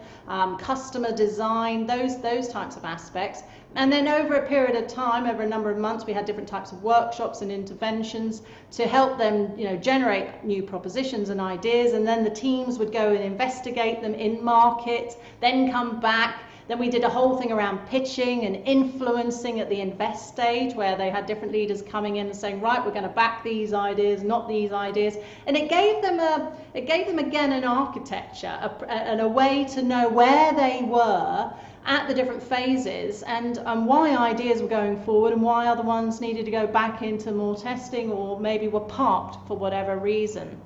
customer design, those types of aspects. And then over a period of time, over a number of months, we had different types of workshops and interventions to help them, generate new propositions and ideas. And then the teams would go and investigate them in market, then come back. Then we did a whole thing around pitching and influencing at the invest stage, where they had different leaders coming in and saying, right, we're going to back these ideas, not these ideas. And it gave them again an architecture and a way to know where they were at the different phases, and why ideas were going forward and why other ones needed to go back into more testing or maybe were parked for whatever reason.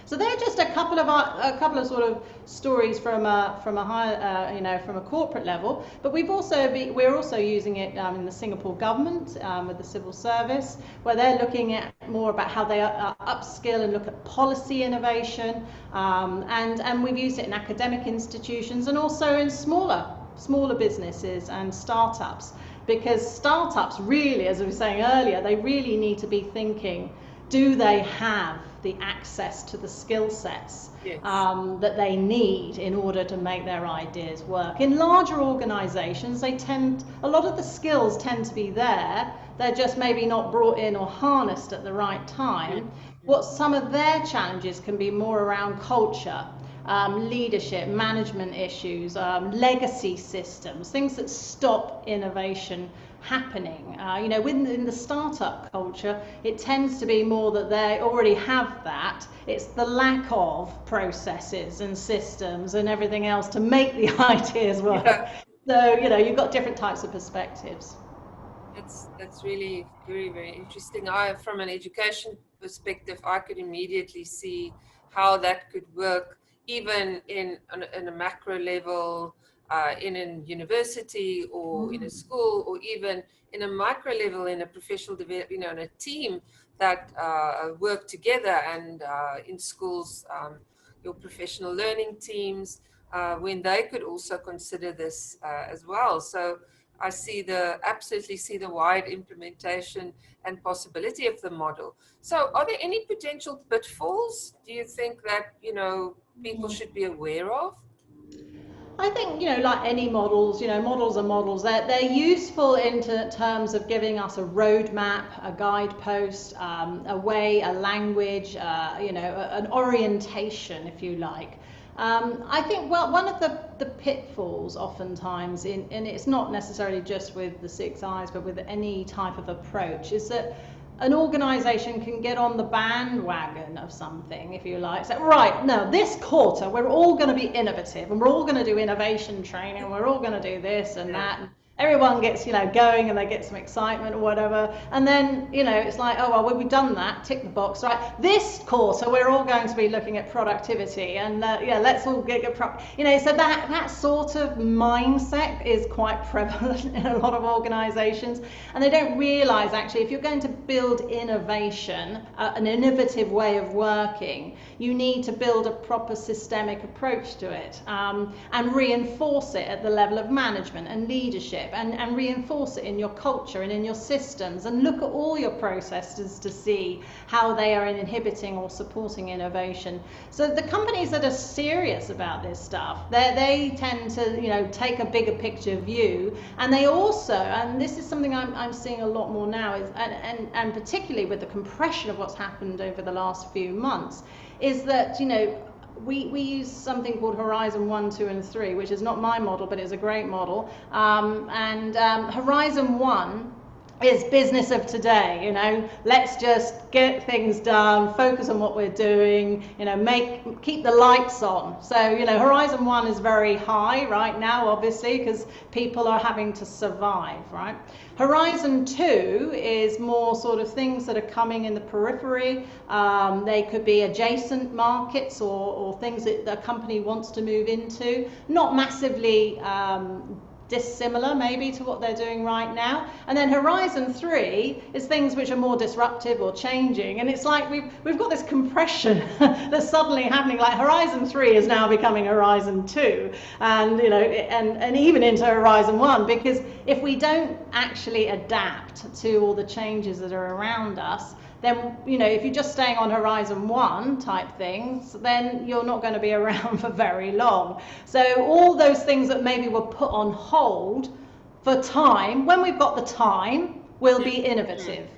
So they're just a couple of sort of stories from a higher, from a corporate level. But we're also using it in the Singapore government with the civil service, where they're looking at more about how they upskill and look at policy innovation, and we've used it in academic institutions and also in smaller businesses and startups, because startups really, as I was saying earlier, they really need to be thinking, do they have the access to the skill sets that they need in order to make their ideas work? In larger organizations, a lot of the skills tend to be there, they're just maybe not brought in or harnessed at the right time. What some of their challenges can be more around culture, leadership, management issues, legacy systems, things that stop innovation happening. Within the startup culture, it tends to be more that they already have that. It's the lack of processes and systems and everything else to make the ideas work. Yeah. So, you've got different types of perspectives.
That's really very, very interesting. From an education perspective, I could immediately see how that could work, even in a macro level, in a university or in a school, or even in a micro level in a professional development, in a team that work together, and in schools, your professional learning teams, when they could also consider this as well. So I absolutely see the wide implementation and possibility of the model. So are there any potential pitfalls, do you think, that, people should be aware of?
I think, like any models, models are models. They're useful in terms of giving us a roadmap, a guidepost, a way, a language, an orientation, if you like. I think, well, one of the pitfalls oftentimes, and it's not necessarily just with the 6 I's, but with any type of approach, is that an organisation can get on the bandwagon of something, if you like. So, right, now this quarter, we're all going to be innovative, and we're all going to do innovation training, and we're all going to do this and that. And everyone gets, going, and they get some excitement or whatever. And then, it's like, oh, well, we've done that, tick the box, right? This quarter, we're all going to be looking at productivity, and let's all get so that sort of mindset is quite prevalent in a lot of organizations, and they don't realize, actually, if you're going to build innovation, an innovative way of working, you need to build a proper systemic approach to it, and reinforce it at the level of management and leadership, and reinforce it in your culture and in your systems, and look at all your processes to see how they are inhibiting or supporting innovation. So the companies that are serious about this stuff, they tend to take a bigger picture view, and they also, and this is something I'm seeing a lot more now, is and particularly with the compression of what's happened over the last few months, is that we use something called Horizon 1, 2 and 3, which is not my model, but it's a great model. Horizon 1 is business of today. Let's just get things done, focus on what we're doing, keep the lights on. So Horizon 1 is very high right now, obviously, because people are having to survive, right? Horizon 2 is more sort of things that are coming in the periphery. They could be adjacent markets, or things that the company wants to move into, not massively dissimilar maybe to what they're doing right now. And then Horizon 3 is things which are more disruptive or changing, and it's like we've got this compression that's suddenly happening. Like Horizon 3 is now becoming Horizon 2, and and even into Horizon 1, because if we don't actually adapt to all the changes that are around us, then if you're just staying on Horizon 1 type things, then you're not going to be around for very long. So all those things that maybe were put on hold for time, when we've got the time, we'll be innovative.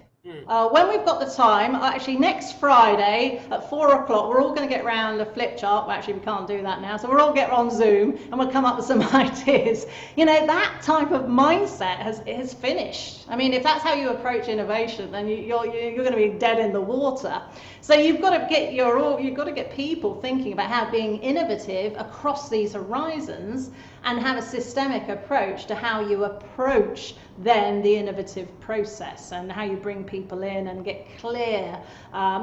When we've got the time, actually next Friday at 4 o'clock, we're all going to get around a flip chart. Well, actually, we can't do that now. So we'll all get on Zoom and we'll come up with some ideas. That type of mindset has finished. I mean, if that's how you approach innovation, then you're going to be dead in the water. So you've got to get people thinking about how being innovative across these horizons, and have a systemic approach to how you approach then the innovative process, and how you bring people in and get clear.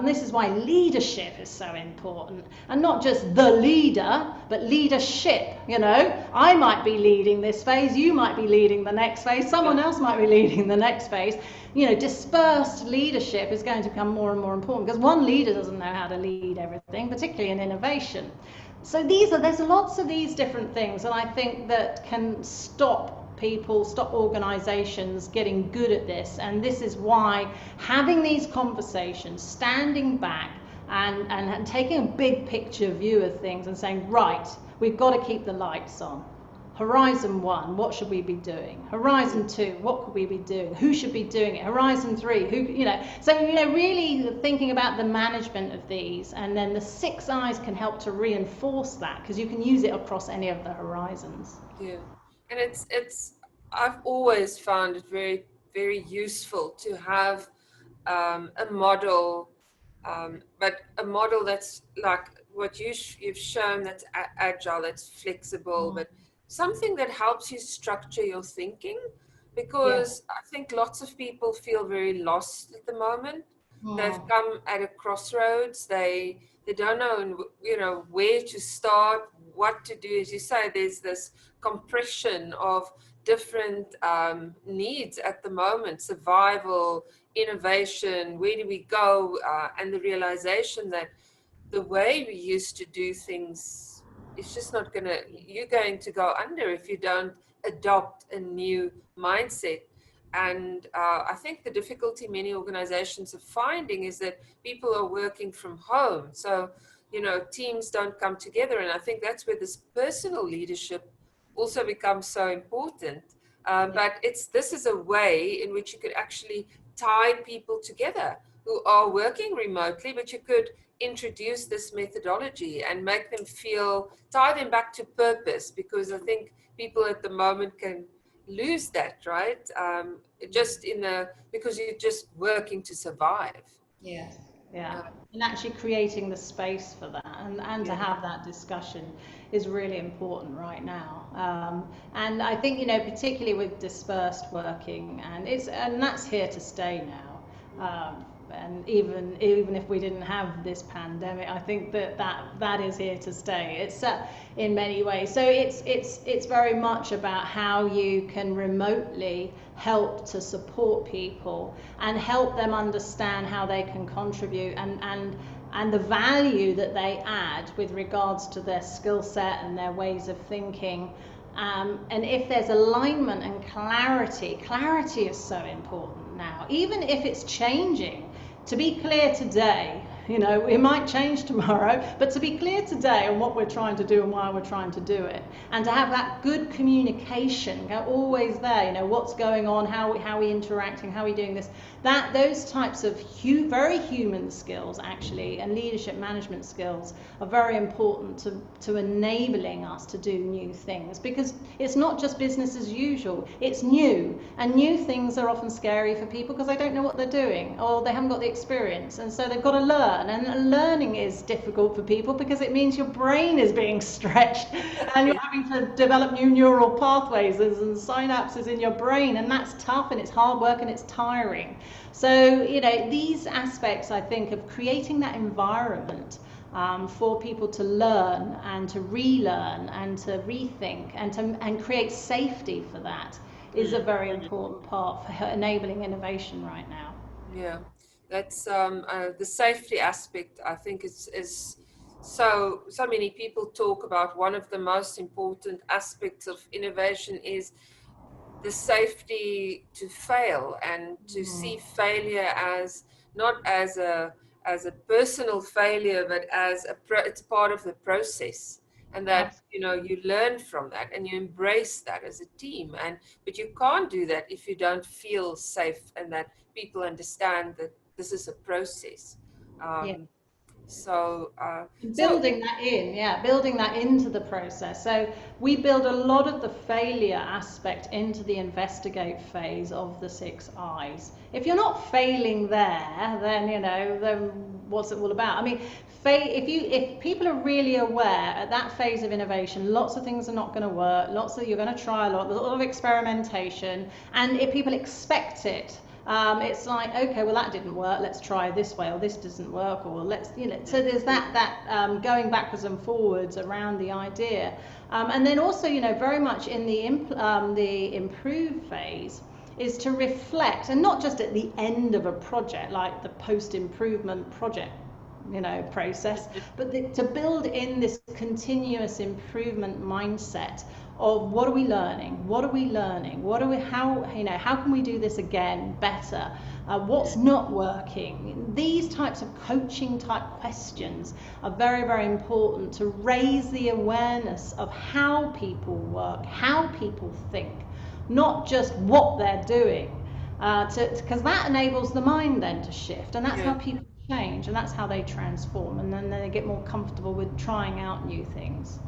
This is why leadership is so important, and not just the leader, but leadership. I might be leading this phase, you might be leading the next phase, someone else might be leading the next phase. Dispersed leadership is going to become more and more important, because one leader doesn't know how to lead everything, particularly in innovation. So there's lots of these different things, and I think that can stop organizations getting good at this. And this is why having these conversations, standing back and taking a big picture view of things and saying, right, we've got to keep the lights on. Horizon 1, what should we be doing? Horizon 2, what could we be doing? Who should be doing it? Horizon 3, really thinking about the management of these, and then the 6 I's can help to reinforce that, because you can use it across any of the horizons.
Yeah, and I've always found it very, very useful to have a model, but a model that's like what you've shown, that's agile, that's flexible, but something that helps you structure your thinking, because I think lots of people feel very lost at the moment. They've come at a crossroads. They don't know, where to start, what to do. As you say, there's this compression of different needs at the moment: survival, innovation, where do we go, and the realization that the way we used to do things is just not you're going to go under if you don't adopt a new mindset. And I think the difficulty many organizations are finding is that people are working from home. So, teams don't come together. And I think that's where this personal leadership also becomes so important. But this is a way in which you could actually tie people together who are working remotely, but you could introduce this methodology and make them tie them back to purpose, because I think people at the moment can lose that, right? Because you're just working to survive.
Yes, yeah. And actually creating the space for that and to have that discussion is really important right now. And I think, particularly with dispersed working, and that's here to stay now. And even if we didn't have this pandemic, I think that is here to stay. It's in many ways. So it's very much about how you can remotely help to support people and help them understand how they can contribute and the value that they add with regards to their skill set and their ways of thinking. And if there's alignment and clarity is so important now, even if it's changing. To be clear today, it might change tomorrow, but to be clear today on what we're trying to do and why we're trying to do it, and to have that good communication always there, what's going on, how are we interacting, how are we doing this, those types of very human skills actually, and leadership management skills are very important to enabling us to do new things, because it's not just business as usual, it's new, and new things are often scary for people because they don't know what they're doing or they haven't got the experience, and so they've got to learn, and learning is difficult for people because it means your brain is being stretched and you're having to develop new neural pathways and synapses in your brain, and that's tough and it's hard work and it's tiring. So these aspects, I think, of creating that environment for people to learn and to relearn and to rethink and create safety for that is a very important part for enabling innovation right now.
Yeah, that's the safety aspect. I think is so many people talk about. One of the most important aspects of innovation is the safety to fail, and to see failure as not as a personal failure, but as it's part of the process, and that you learn from that and you embrace that as a team. But you can't do that if you don't feel safe and that people understand that this is a process. So
building that into the process. So we build a lot of the failure aspect into the investigate phase of the 6 I's. If you're not failing there, then what's it all about? I mean, if people are really aware at that phase of innovation, lots of things are not going to work. You're going to try a lot. There's a lot of experimentation, and if people expect it. It's like, okay, well that didn't work, let's try this way, or this doesn't work, or let's, so there's that going backwards and forwards around the idea. And then also, very much in the improve phase is to reflect, and not just at the end of a project, like the post-improvement project process, but to build in this continuous improvement mindset of what are we learning, how can we do this again better, what's not working. These types of coaching type questions are very, very important to raise the awareness of how people work, how people think, not just what they're doing, because that enables the mind then to shift, and that's how people change, and that's how they transform, and then they get more comfortable with trying out new things.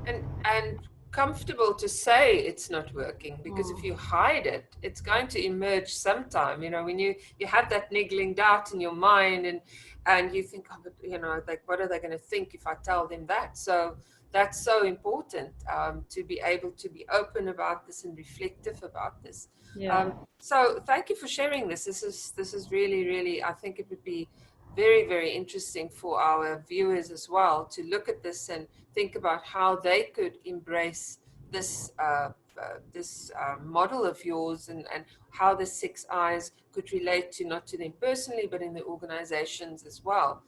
And comfortable to say it's not working, because if you hide it, it's going to emerge sometime. When you have that niggling doubt in your mind, and you think, like, what are they going to think if I tell them that? So that's so important, to be able to be open about this and reflective about this. So thank you for sharing this. This is really, really, I think it would be very, very interesting for our viewers as well to look at this and think about how they could embrace this this model of yours, and how the 6 I's could relate to not to them personally, but in the organizations as well.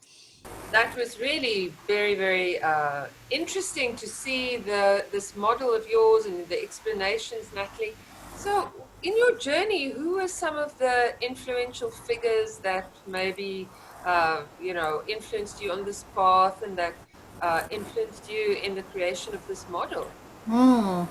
That was really very, very interesting to see this model of yours and the explanations, Natalie. So, in your journey, who are some of the influential figures that maybe influenced you on this path, and that influenced you in the creation of this model?
Oh,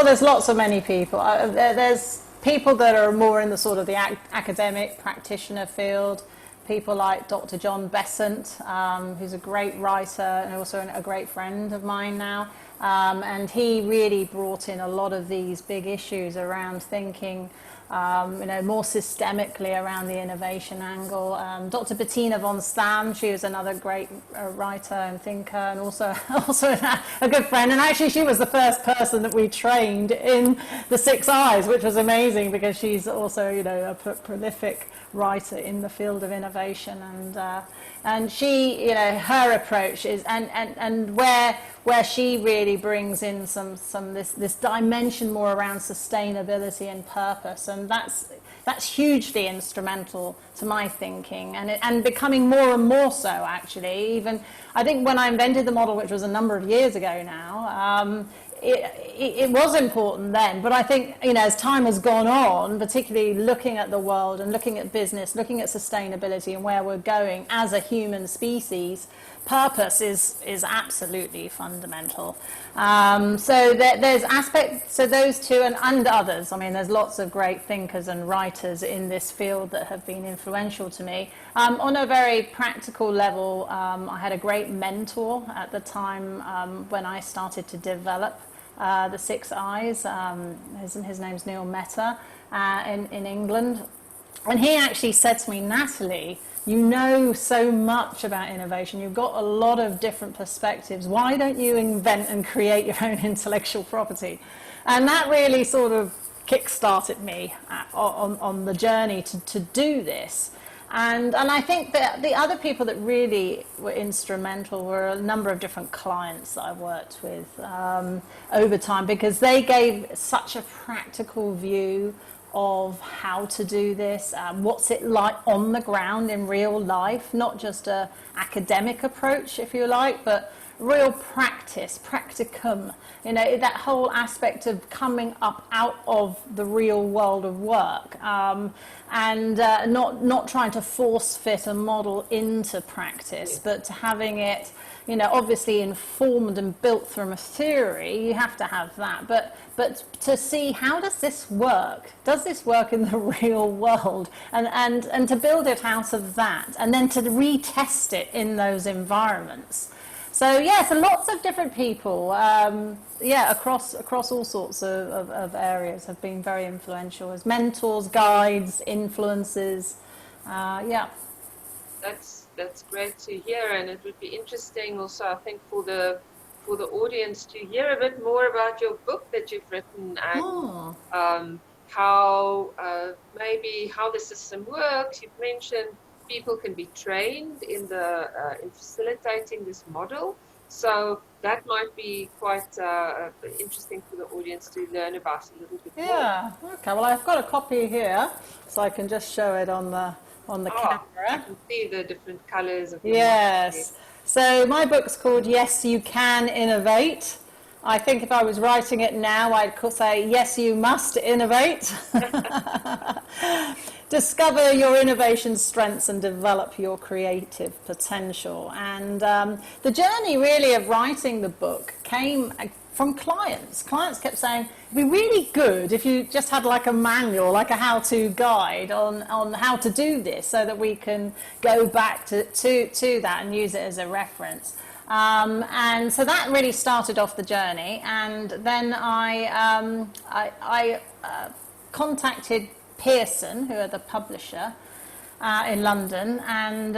there's lots of many people. There's people that are more in the sort of the academic practitioner field. People like Dr. John Besant, who's a great writer and also a great friend of mine now. And he really brought in a lot of these big issues around thinking, more systemically around the innovation angle. Dr. Bettina von Stam, she was another great writer and thinker, and also a good friend. And actually, she was the first person that we trained in the 6 I's, which was amazing because she's also, a prolific writer in the field of innovation, and she, her approach is, and where she really brings in some this dimension more around sustainability and purpose, and that's hugely instrumental to my thinking, and becoming more and more so, actually. Even I think when I invented the model, which was a number of years ago now, it was important then, but I think, as time has gone on, particularly looking at the world and looking at business, looking at sustainability and where we're going as a human species, purpose is absolutely fundamental. So there's aspects, so those two and others. I mean, there's lots of great thinkers and writers in this field that have been influential to me. On a very practical level, I had a great mentor at the time when I started to develop the 6 I's. His name's Neil Mehta in England. And he actually said to me, Natalie, you know so much about innovation. You've got a lot of different perspectives. Why don't you invent and create your own intellectual property? And that really sort of kick-started me on the journey to do this. And I think that the other people that really were instrumental were a number of different clients that I worked with over time, because they gave such a practical view of how to do this, what's it like on the ground in real life, not just an academic approach, if you like, but real practice, practicum, that whole aspect of coming up out of the real world of work, and not trying to force fit a model into practice, but to having it, obviously informed and built from a theory. You have to have that, but to see, how does this work? Does this work in the real world? And to build it out of that, and then to retest it in those environments. So so lots of different people, across all sorts of areas have been very influential as mentors, guides, influences.
That's great to hear, and it would be interesting also, I think, for the audience to hear a bit more about your book that you've written, and how the system works. You've mentioned people can be trained in facilitating this model, so that might be quite interesting for the audience to learn about a little bit more.
Yeah. Okay. Well, I've got a copy here, so I can just show it on the camera.
You can see the different colours of the
Yes. So my book's called Yes, You Can Innovate. I think if I was writing it now, I'd say, yes, you must innovate. Discover your innovation strengths and develop your creative potential. And the journey really of writing the book came from clients. Clients kept saying, it'd be really good if you just had like a manual, like a how-to guide on how to do this, so that we can go back to that and use it as a reference. And so that really started off the journey. And then I contacted Pearson, who are the publisher in London, and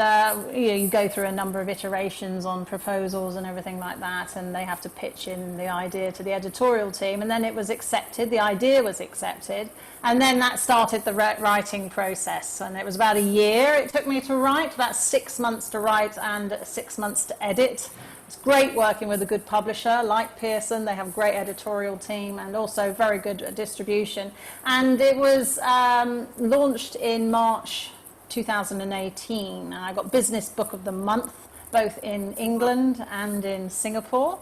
you go through a number of iterations on proposals and everything like that, and they have to pitch in the idea to the editorial team, and then it was accepted, the idea was accepted, and then that started the writing process. And it was about a year it took me to write, about 6 months to write and 6 months to edit. It's great working with a good publisher like Pearson. They have a great editorial team and also very good distribution. And it was launched in March 2018. And I got Business Book of the Month, both in England and in Singapore.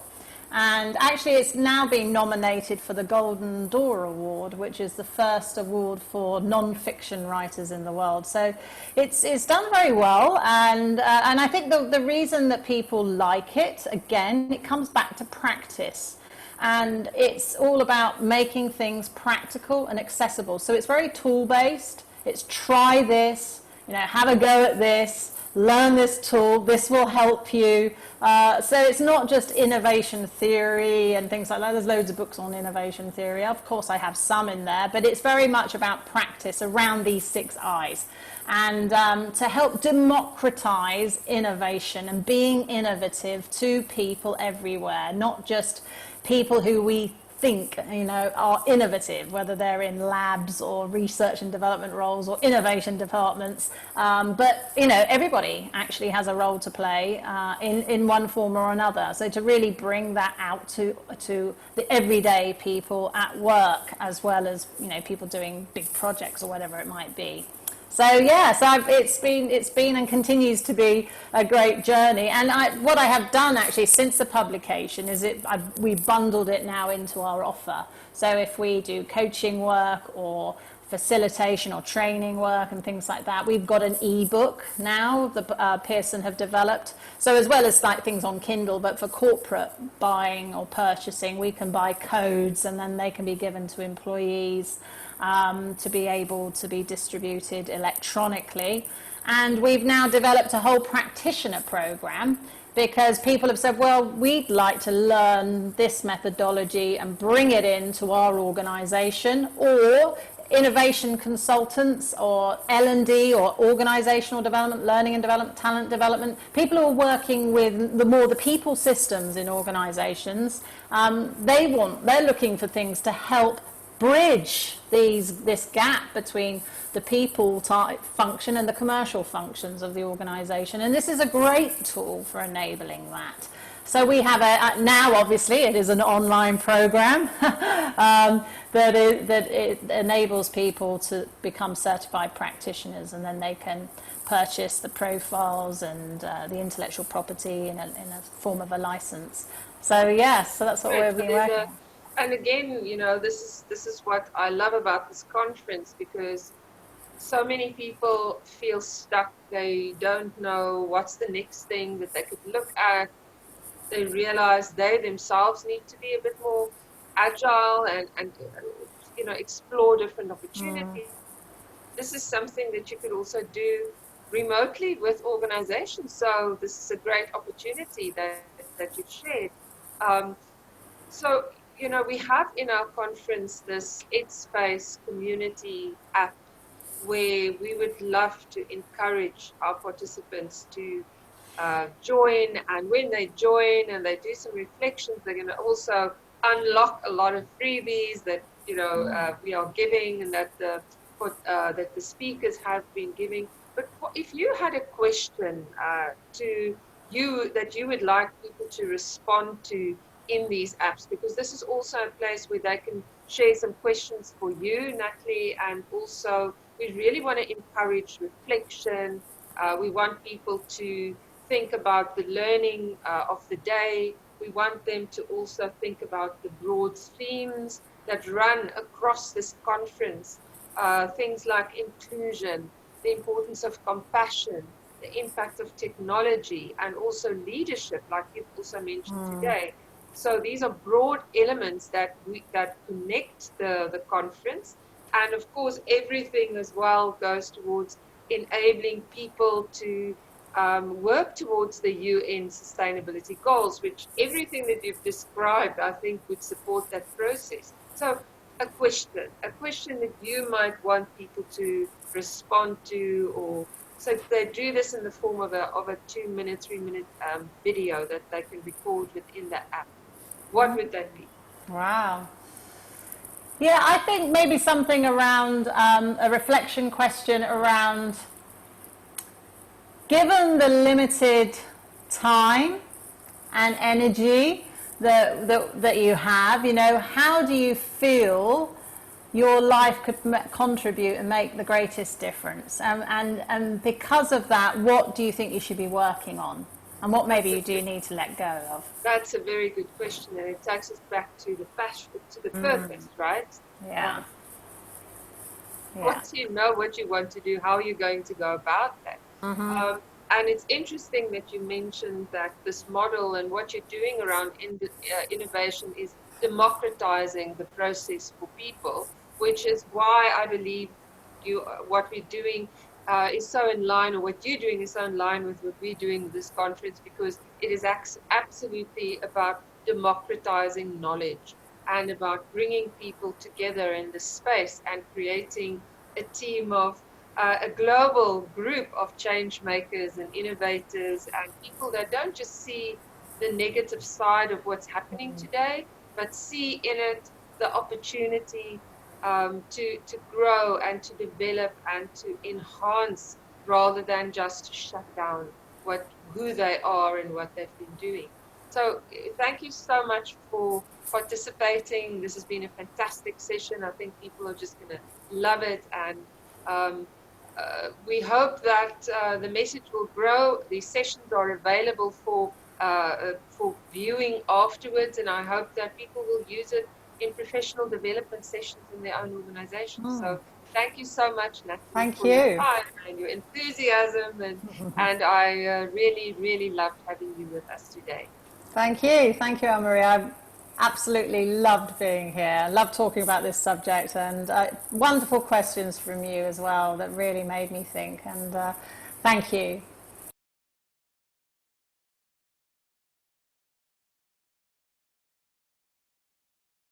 And actually, it's now been nominated for the Golden Door Award, which is the first award for non-fiction writers in the world. So it's done very well. And I think the reason that people like it, again, it comes back to practice. And it's all about making things practical and accessible. So it's very tool-based. It's try this, have a go at this. Learn this tool, this will help you. So it's not just innovation theory and things like that. There's loads of books on innovation theory. Of course, I have some in there, but it's very much about practice around these 6 I's. And to help democratize innovation and being innovative to people everywhere, not just people who we think are innovative, whether they're in labs or research and development roles or innovation departments, but everybody actually has a role to play in one form or another. So to really bring that out to the everyday people at work, as well as people doing big projects or whatever it might be. So it's been and continues to be a great journey. And what I have done actually since the publication is we bundled it now into our offer. So if we do coaching work or facilitation or training work and things like that, we've got an ebook now that Pearson have developed. So as well as like things on Kindle, but for corporate buying or purchasing, we can buy codes and then they can be given to employees. To be able to be distributed electronically. And we've now developed a whole practitioner program because people have said, well, we'd like to learn this methodology and bring it into our organization, or innovation consultants or L&D or organizational development, learning and development, talent development, people who are working with the people systems in organizations, they're looking for things to help bridge this gap between the people type function and the commercial functions of the organization. And this is a great tool for enabling that. So we have now obviously it is an online program that it enables people to become certified practitioners, and then they can purchase the profiles and the intellectual property in a form of a license. So so that's what we've been working on.
And again, this is what I love about this conference, because so many people feel stuck. They don't know what's the next thing that they could look at. They realize they themselves need to be a bit more agile and explore different opportunities. This is something that you could also do remotely with organizations. So this is a great opportunity that you've shared. We have in our conference this Headspace community app where we would love to encourage our participants to join. And when they join and they do some reflections, they're going to also unlock a lot of freebies that we are giving and that the speakers have been giving. But if you had a question to you that you would like people to respond to in these apps, because this is also a place where they can share some questions for you, Natalie, and also we really want to encourage reflection. We want people to think about the learning of the day. We want them to also think about the broad themes that run across this conference, things like inclusion, the importance of compassion, the impact of technology, and also leadership, like you've also mentioned today. So these are broad elements that connect the conference. And of course, everything as well goes towards enabling people to work towards the UN sustainability goals, which everything that you've described, I think, would support that process. So a question that you might want people to respond to, or so they do this in the form of a 2-minute, 3-minute video that they can record within the app. What would that be?
Wow. Yeah, I think maybe something around a reflection question around, given the limited time and energy that you have, how do you feel your life could contribute and make the greatest difference? And because of that, what do you think you should be working on? And what maybe you do need to let go of?
That's a very good question, and it takes us back to the passion, to the purpose, right?
Yeah.
Once you know what you want to do, how are you going to go about that? And it's interesting that you mentioned that this model and what you're doing around innovation is democratizing the process for people, which is why I believe what we're doing is so in line, or what you're doing is so in line with what we're doing with this conference, because it is absolutely about democratizing knowledge and about bringing people together in this space and creating a team of a global group of change makers and innovators and people that don't just see the negative side of what's happening today, but see in it the opportunity to grow and to develop and to enhance, rather than just shut down who they are and what they've been doing. So thank you so much for participating. This has been a fantastic session. I think people are just going to love it, and we hope that the message will grow. These sessions are available for viewing afterwards, and I hope that people will use it in professional development sessions in their own organizations. So thank you so much, Natalie, for your time and your enthusiasm, and I really, really loved having you with us today.
Thank you, Anne-Marie. I absolutely loved being here. Loved talking about this subject, and wonderful questions from you as well that really made me think. And thank you.